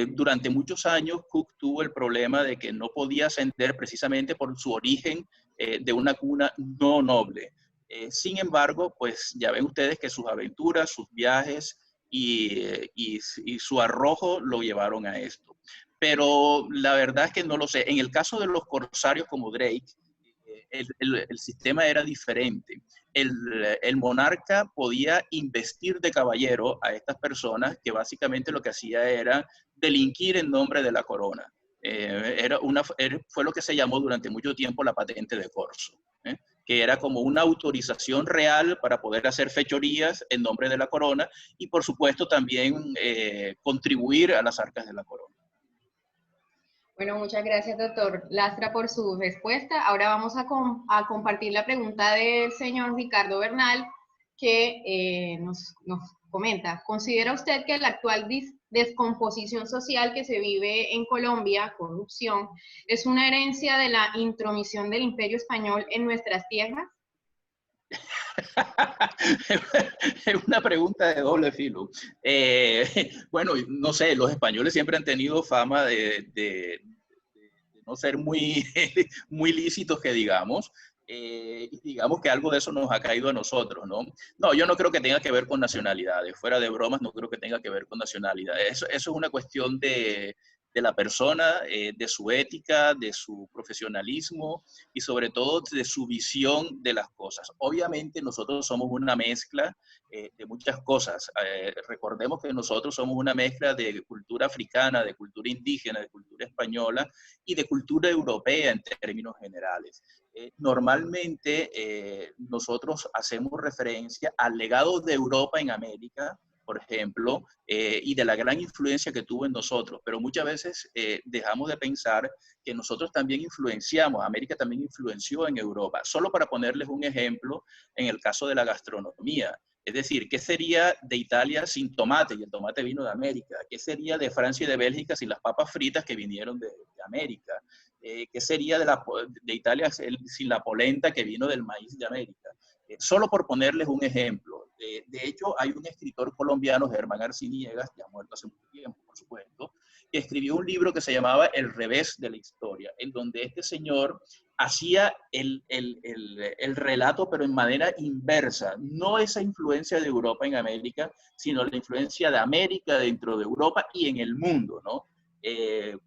Durante muchos años Cook tuvo el problema de que no podía ascender precisamente por su origen de una cuna no noble. Sin embargo, pues ya ven ustedes que sus aventuras, sus viajes y su arrojo lo llevaron a esto. Pero la verdad es que no lo sé. En el caso de los corsarios como Drake, el sistema era diferente. El monarca podía investir de caballero a estas personas que básicamente lo que hacía era delinquir en nombre de la corona. Fue lo que se llamó durante mucho tiempo la patente de corso, que era como una autorización real para poder hacer fechorías en nombre de la corona y por supuesto también contribuir a las arcas de la corona. Bueno, muchas gracias, doctor Lastra, por su respuesta. Ahora vamos a compartir la pregunta del señor Ricardo Bernal, que nos comenta: ¿considera usted que la actual descomposición social que se vive en Colombia, corrupción, es una herencia de la intromisión del Imperio Español en nuestras tierras? Es una pregunta de doble filo. Bueno, no sé, los españoles siempre han tenido fama de no ser muy, muy lícitos, que digamos. Digamos que algo de eso nos ha caído a nosotros, ¿no? No, yo no creo que tenga que ver con nacionalidades. Fuera de bromas, no creo que tenga que ver con nacionalidades. Eso es una cuestión de la persona, de su ética, de su profesionalismo y sobre todo de su visión de las cosas. Obviamente nosotros somos una mezcla de muchas cosas. Recordemos que nosotros somos una mezcla de cultura africana, de cultura indígena, de cultura española y de cultura europea en términos generales. Normalmente nosotros hacemos referencia al legado de Europa en América, por ejemplo, y de la gran influencia que tuvo en nosotros, pero muchas veces dejamos de pensar que nosotros también influenciamos, América también influenció en Europa. Solo para ponerles un ejemplo, en el caso de la gastronomía, es decir, ¿qué sería de Italia sin tomate? Y el tomate vino de América. ¿Qué sería de Francia y de Bélgica sin las papas fritas que vinieron de América? ¿Qué sería de Italia sin la polenta que vino del maíz de América? Solo por ponerles un ejemplo. De hecho, hay un escritor colombiano, Germán Arciniegas, ya muerto hace mucho tiempo, por supuesto, que escribió un libro que se llamaba El revés de la historia, en donde este señor hacía el relato, pero en manera inversa. No esa influencia de Europa en América, sino la influencia de América dentro de Europa y en el mundo, ¿no?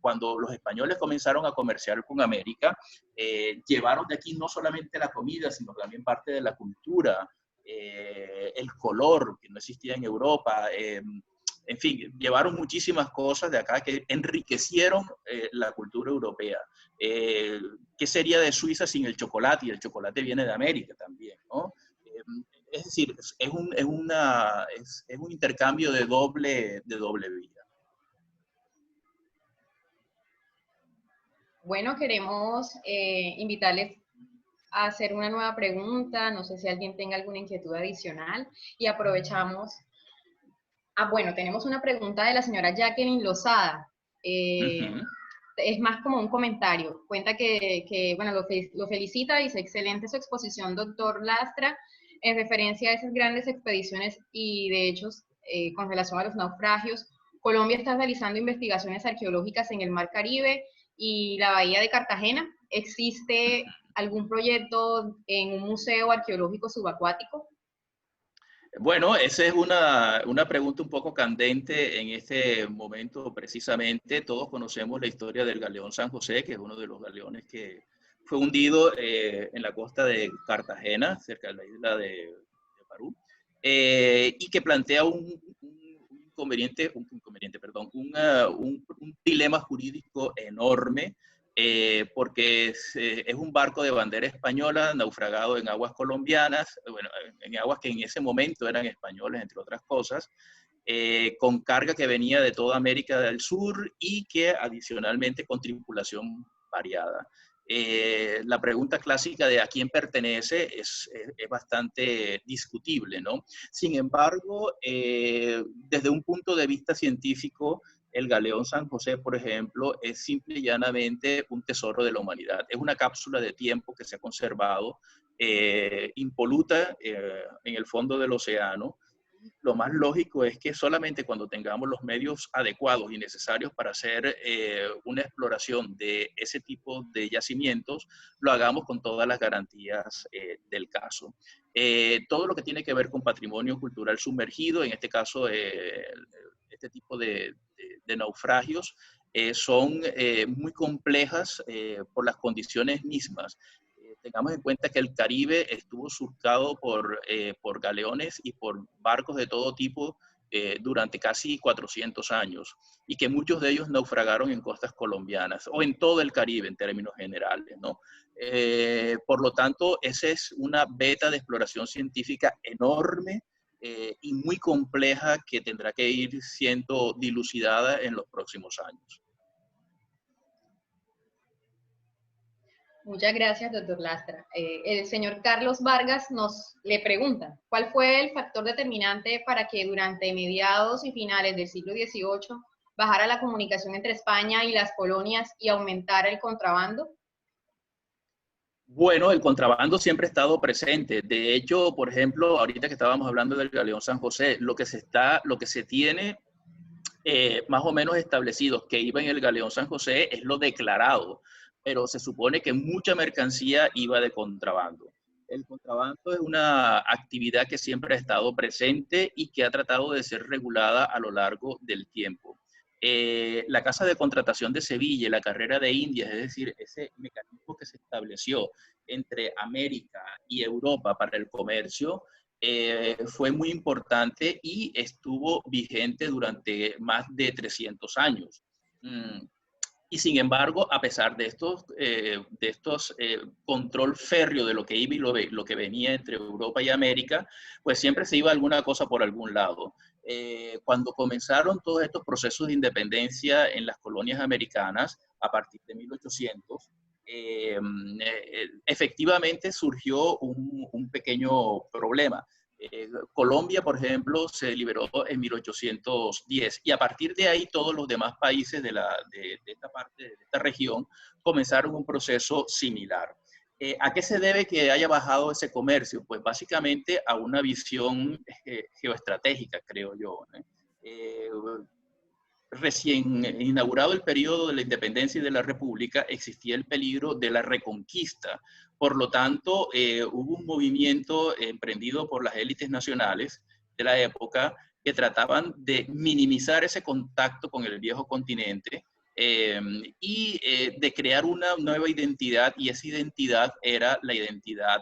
Cuando los españoles comenzaron a comerciar con América, llevaron de aquí no solamente la comida, sino también parte de la cultura, el color que no existía en Europa, en fin, llevaron muchísimas cosas de acá que enriquecieron la cultura europea. ¿Qué sería de Suiza sin el chocolate? Y el chocolate viene de América también, ¿no? Es decir, es un intercambio de doble vía. Bueno, queremos invitarles a hacer una nueva pregunta. No sé si alguien tenga alguna inquietud adicional. Y aprovechamos. Bueno, tenemos una pregunta de la señora Jacqueline Lozada. Es más como un comentario. Cuenta que bueno, lo felicita, dice: excelente su exposición, doctor Lastra, en referencia a esas grandes expediciones y de hechos con relación a los naufragios. Colombia está realizando investigaciones arqueológicas en el Mar Caribe y la Bahía de Cartagena. ¿Existe algún proyecto en un museo arqueológico subacuático? Bueno, esa es una pregunta un poco candente en este momento precisamente. Todos conocemos la historia del galeón San José, que es uno de los galeones que fue hundido en la costa de Cartagena, cerca de la isla de Barú, y que plantea un dilema jurídico enorme, porque es un barco de bandera española naufragado en aguas colombianas, bueno, en aguas que en ese momento eran españoles, entre otras cosas, con carga que venía de toda América del Sur y que adicionalmente con tripulación variada. La pregunta clásica de a quién pertenece es bastante discutible, ¿no? Sin embargo, desde un punto de vista científico, el galeón San José, por ejemplo, es simple y llanamente un tesoro de la humanidad. Es una cápsula de tiempo que se ha conservado impoluta en el fondo del océano Lo más lógico es que solamente cuando tengamos los medios adecuados y necesarios para hacer una exploración de ese tipo de yacimientos, lo hagamos con todas las garantías del caso. Todo lo que tiene que ver con patrimonio cultural sumergido, en este caso este tipo de naufragios, son muy complejas por las condiciones mismas. Tengamos en cuenta que el Caribe estuvo surcado por galeones y por barcos de todo tipo durante casi 400 años y que muchos de ellos naufragaron en costas colombianas o en todo el Caribe en términos generales, ¿no? Por lo tanto, esa es una beta de exploración científica enorme y muy compleja que tendrá que ir siendo dilucidada en los próximos años. Muchas gracias, doctor Lastra. El señor Carlos Vargas le pregunta, ¿cuál fue el factor determinante para que durante mediados y finales del siglo XVIII bajara la comunicación entre España y las colonias y aumentara el contrabando? Bueno, el contrabando siempre ha estado presente. De hecho, por ejemplo, ahorita que estábamos hablando del Galeón San José, lo que se tiene más o menos establecido que iba en el Galeón San José es lo declarado, pero se supone que mucha mercancía iba de contrabando. El contrabando es una actividad que siempre ha estado presente y que ha tratado de ser regulada a lo largo del tiempo. La Casa de Contratación de Sevilla y la Carrera de Indias, es decir, ese mecanismo que se estableció entre América y Europa para el comercio, fue muy importante y estuvo vigente durante más de 300 años. Y sin embargo, a pesar de estos control férreo de lo que iba y lo que venía entre Europa y América, pues siempre se iba alguna cosa por algún lado. Cuando comenzaron todos estos procesos de independencia en las colonias americanas, a partir de 1800, efectivamente surgió un pequeño problema. Colombia, por ejemplo, se liberó en 1810 y a partir de ahí todos los demás países de esta parte, de esta región, comenzaron un proceso similar. ¿A qué se debe que haya bajado ese comercio? Pues básicamente a una visión geoestratégica, creo yo, ¿no? Recién inaugurado el periodo de la independencia y de la república, existía el peligro de la reconquista. Por lo tanto, hubo un movimiento emprendido por las élites nacionales de la época que trataban de minimizar ese contacto con el viejo continente y de crear una nueva identidad, y esa identidad era la identidad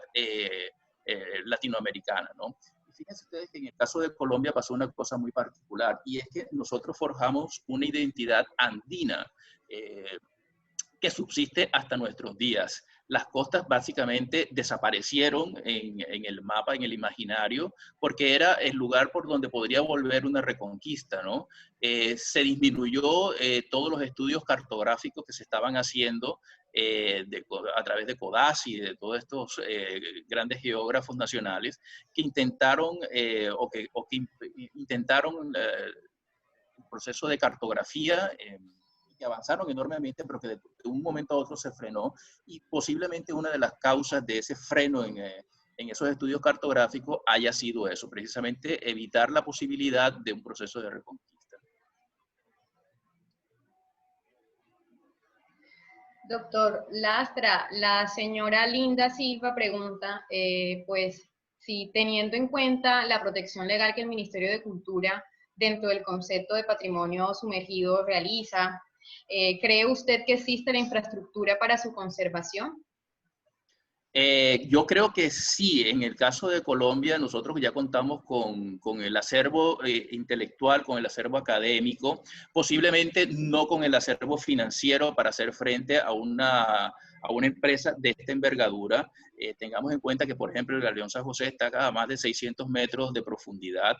latinoamericana, ¿no? Fíjense ustedes que en el caso de Colombia pasó una cosa muy particular, y es que nosotros forjamos una identidad andina que subsiste hasta nuestros días. Las costas básicamente desaparecieron en el mapa, en el imaginario, porque era el lugar por donde podría volver una reconquista, ¿no? Se disminuyó todos los estudios cartográficos que se estaban haciendo a través de Codazzi y de todos estos grandes geógrafos nacionales que intentaron intentaron el proceso de cartografía que avanzaron enormemente, pero que de un momento a otro se frenó, y posiblemente una de las causas de ese freno en esos estudios cartográficos haya sido eso, precisamente evitar la posibilidad de un proceso de reconquista. Doctor Lastra, la señora Linda Silva pregunta, pues, si teniendo en cuenta la protección legal que el Ministerio de Cultura dentro del concepto de patrimonio sumergido realiza, ¿cree usted que existe la infraestructura para su conservación? Yo creo que sí. En el caso de Colombia, nosotros ya contamos con el acervo intelectual, con el acervo académico, posiblemente no con el acervo financiero para hacer frente a una empresa de esta envergadura. Tengamos en cuenta que, por ejemplo, el Galeón San José está a más de 600 metros de profundidad.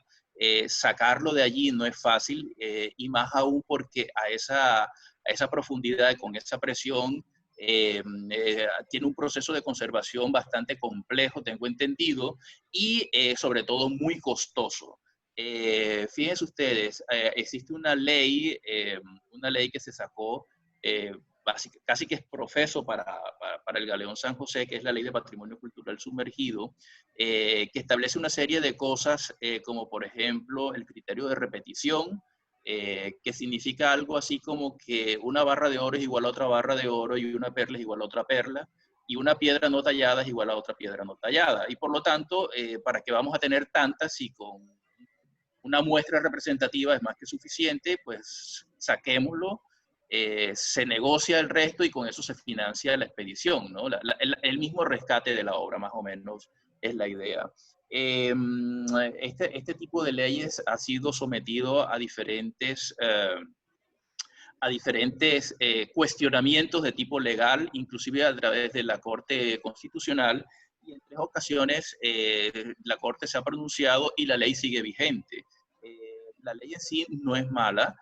Sacarlo de allí no es fácil, y más aún porque a esa profundidad, con esa presión, tiene un proceso de conservación bastante complejo, tengo entendido, y sobre todo muy costoso. Fíjense ustedes, existe una ley que se sacó casi que es profeso para el Galeón San José, que es la Ley de Patrimonio Cultural Sumergido, que establece una serie de cosas, como por ejemplo el criterio de repetición, que significa algo así como que una barra de oro es igual a otra barra de oro y una perla es igual a otra perla, y una piedra no tallada es igual a otra piedra no tallada. Y por lo tanto, para que vamos a tener tantas y con una muestra representativa es más que suficiente, pues saquémoslo, se negocia el resto y con eso se financia la expedición, ¿no? El mismo rescate de la obra, más o menos, es la idea. Este tipo de leyes ha sido sometido a diferentes cuestionamientos de tipo legal, inclusive a través de la Corte Constitucional, y en 3 ocasiones la Corte se ha pronunciado y la ley sigue vigente. La ley en sí no es mala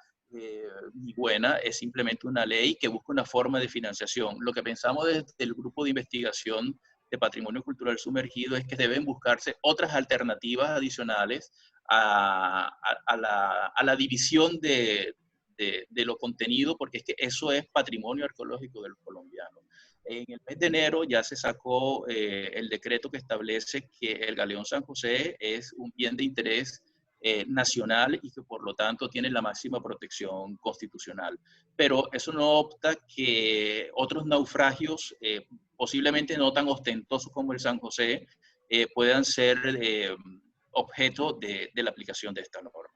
ni buena, es simplemente una ley que busca una forma de financiación. Lo que pensamos desde el grupo de investigación de patrimonio cultural sumergido es que deben buscarse otras alternativas adicionales a la división de lo contenido, porque es que eso es patrimonio arqueológico del colombiano. En el mes de enero ya se sacó el decreto que establece que el Galeón San José es un bien de interés nacional y que por lo tanto tiene la máxima protección constitucional. Pero eso no opta que otros naufragios, posiblemente no tan ostentosos como el San José, puedan ser objeto de la aplicación de esta norma.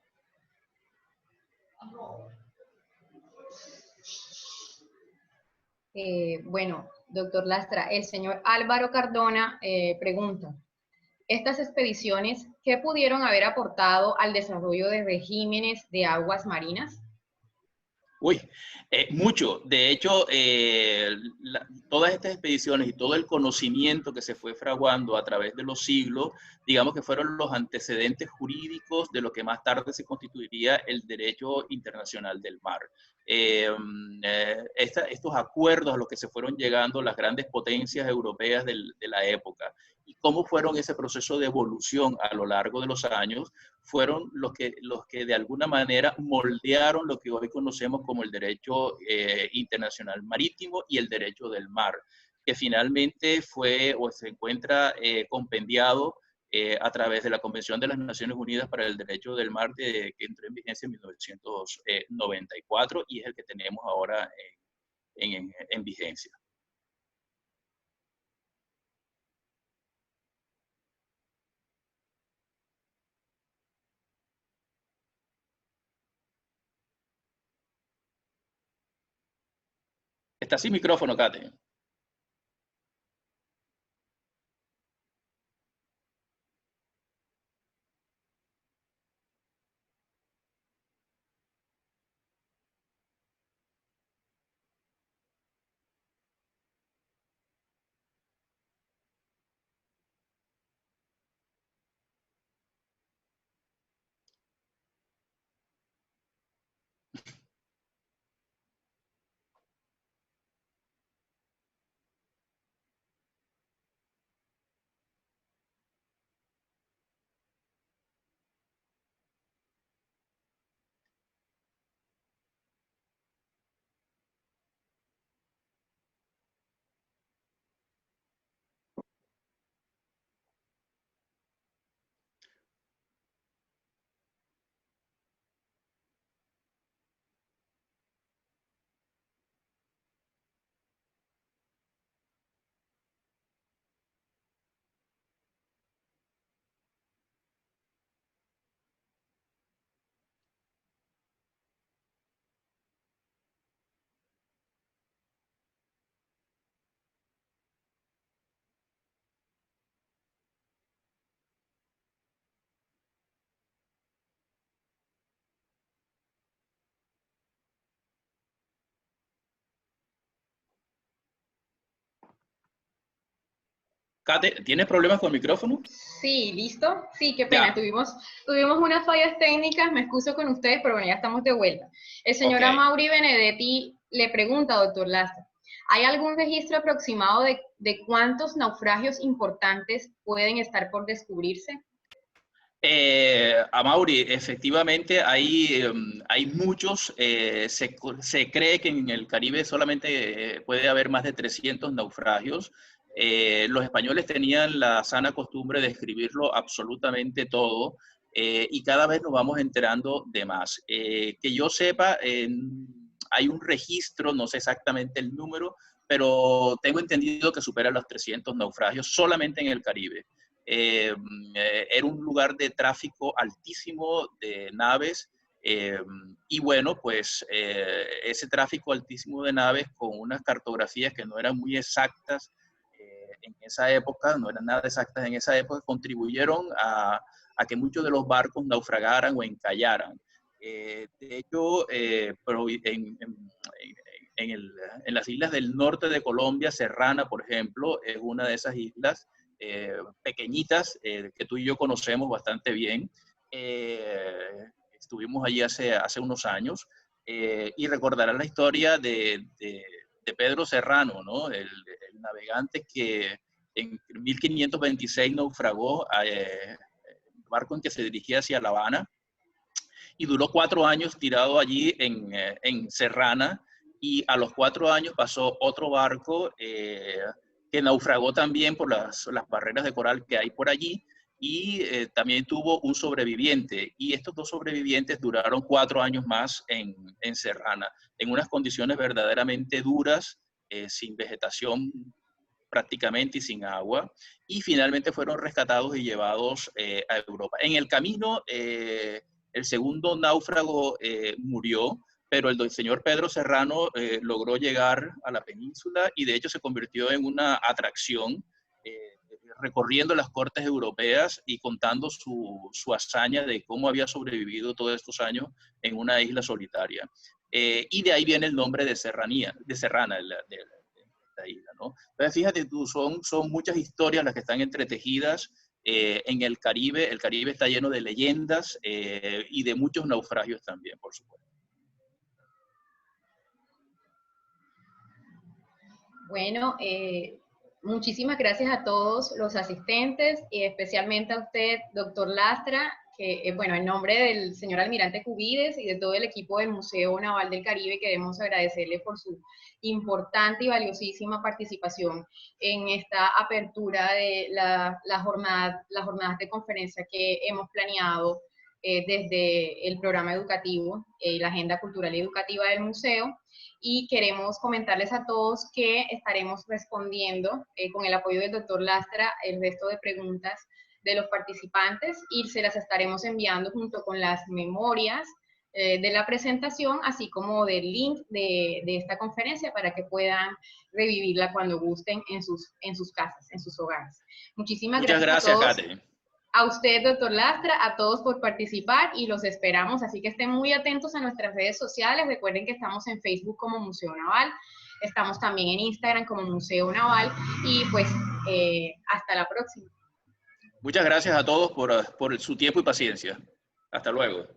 Bueno, doctor Lastra, el señor Álvaro Cardona pregunta, ¿estas expediciones qué pudieron haber aportado al desarrollo de regímenes de aguas marinas? Uy, mucho. De hecho, todas estas expediciones y todo el conocimiento que se fue fraguando a través de los siglos, digamos que fueron los antecedentes jurídicos de lo que más tarde se constituiría el derecho internacional del mar. Estos acuerdos a los que se fueron llegando las grandes potencias europeas de la época y cómo fueron ese proceso de evolución a lo largo de los años, fueron los que de alguna manera moldearon lo que hoy conocemos como el derecho internacional marítimo y el derecho del mar, que finalmente fue o se encuentra compendiado a través de la Convención de las Naciones Unidas para el Derecho del Mar, que entró en vigencia en 1994 y es el que tenemos ahora en vigencia. Está sin micrófono, Kate. Kate, ¿tienes problemas con el micrófono? Sí, ¿listo? Sí, qué pena, Ya, tuvimos unas fallas técnicas, me excuso con ustedes, pero bueno, ya estamos de vuelta. El señor ok. Amaury Benedetti le pregunta, doctor Lastra, ¿hay algún registro aproximado de cuántos naufragios importantes pueden estar por descubrirse? Amaury, efectivamente hay muchos, se cree que en el Caribe solamente puede haber más de 300 naufragios. Los españoles tenían la sana costumbre de escribirlo absolutamente todo, y cada vez nos vamos enterando de más. Que yo sepa, hay un registro, no sé exactamente el número, pero tengo entendido que supera los 300 naufragios solamente en el Caribe. Era un lugar de tráfico altísimo de naves, y bueno, pues ese tráfico altísimo de naves con unas cartografías que no eran muy exactas en esa época, no eran nada exactas en esa época, contribuyeron a que muchos de los barcos naufragaran o encallaran. De hecho, pero en las islas del norte de Colombia, Serrana, por ejemplo, es una de esas islas pequeñitas que tú y yo conocemos bastante bien. Estuvimos allí hace unos años, y recordarás la historia de Pedro Serrano, ¿no? El navegante que en 1526 naufragó el barco en que se dirigía hacia La Habana, y duró 4 años tirado allí en Serrana, y a los 4 años pasó otro barco que naufragó también por las barreras de coral que hay por allí, y también tuvo un sobreviviente, y estos 2 sobrevivientes duraron 4 años más en Serrana, en unas condiciones verdaderamente duras, sin vegetación prácticamente y sin agua, y finalmente fueron rescatados y llevados a Europa. En el camino, el segundo náufrago murió, pero el señor Pedro Serrano logró llegar a la península, y de hecho se convirtió en una atracción, recorriendo las cortes europeas y contando su hazaña de cómo había sobrevivido todos estos años en una isla solitaria. Y de ahí viene el nombre de Serrana, de esta isla, ¿no? Entonces, fíjate tú, son muchas historias las que están entretejidas en el Caribe. El Caribe está lleno de leyendas y de muchos naufragios también, por supuesto. Bueno, muchísimas gracias a todos los asistentes y especialmente a usted, doctor Lastra, que, bueno, en nombre del señor almirante Cubides y de todo el equipo del Museo Naval del Caribe, queremos agradecerle por su importante y valiosísima participación en esta apertura de las jornadas de conferencia que hemos planeado desde el programa educativo y la agenda cultural y educativa del museo. Y queremos comentarles a todos que estaremos respondiendo con el apoyo del doctor Lastra el resto de preguntas de los participantes, y se las estaremos enviando junto con las memorias de la presentación, así como del link de esta conferencia para que puedan revivirla cuando gusten en sus casas, en sus hogares. Muchísimas gracias a todos. Kate. A usted, doctor Lastra, a todos por participar, y los esperamos, así que estén muy atentos a nuestras redes sociales. Recuerden que estamos en Facebook como Museo Naval, estamos también en Instagram como Museo Naval, y pues hasta la próxima. Muchas gracias a todos por su tiempo y paciencia. Hasta luego.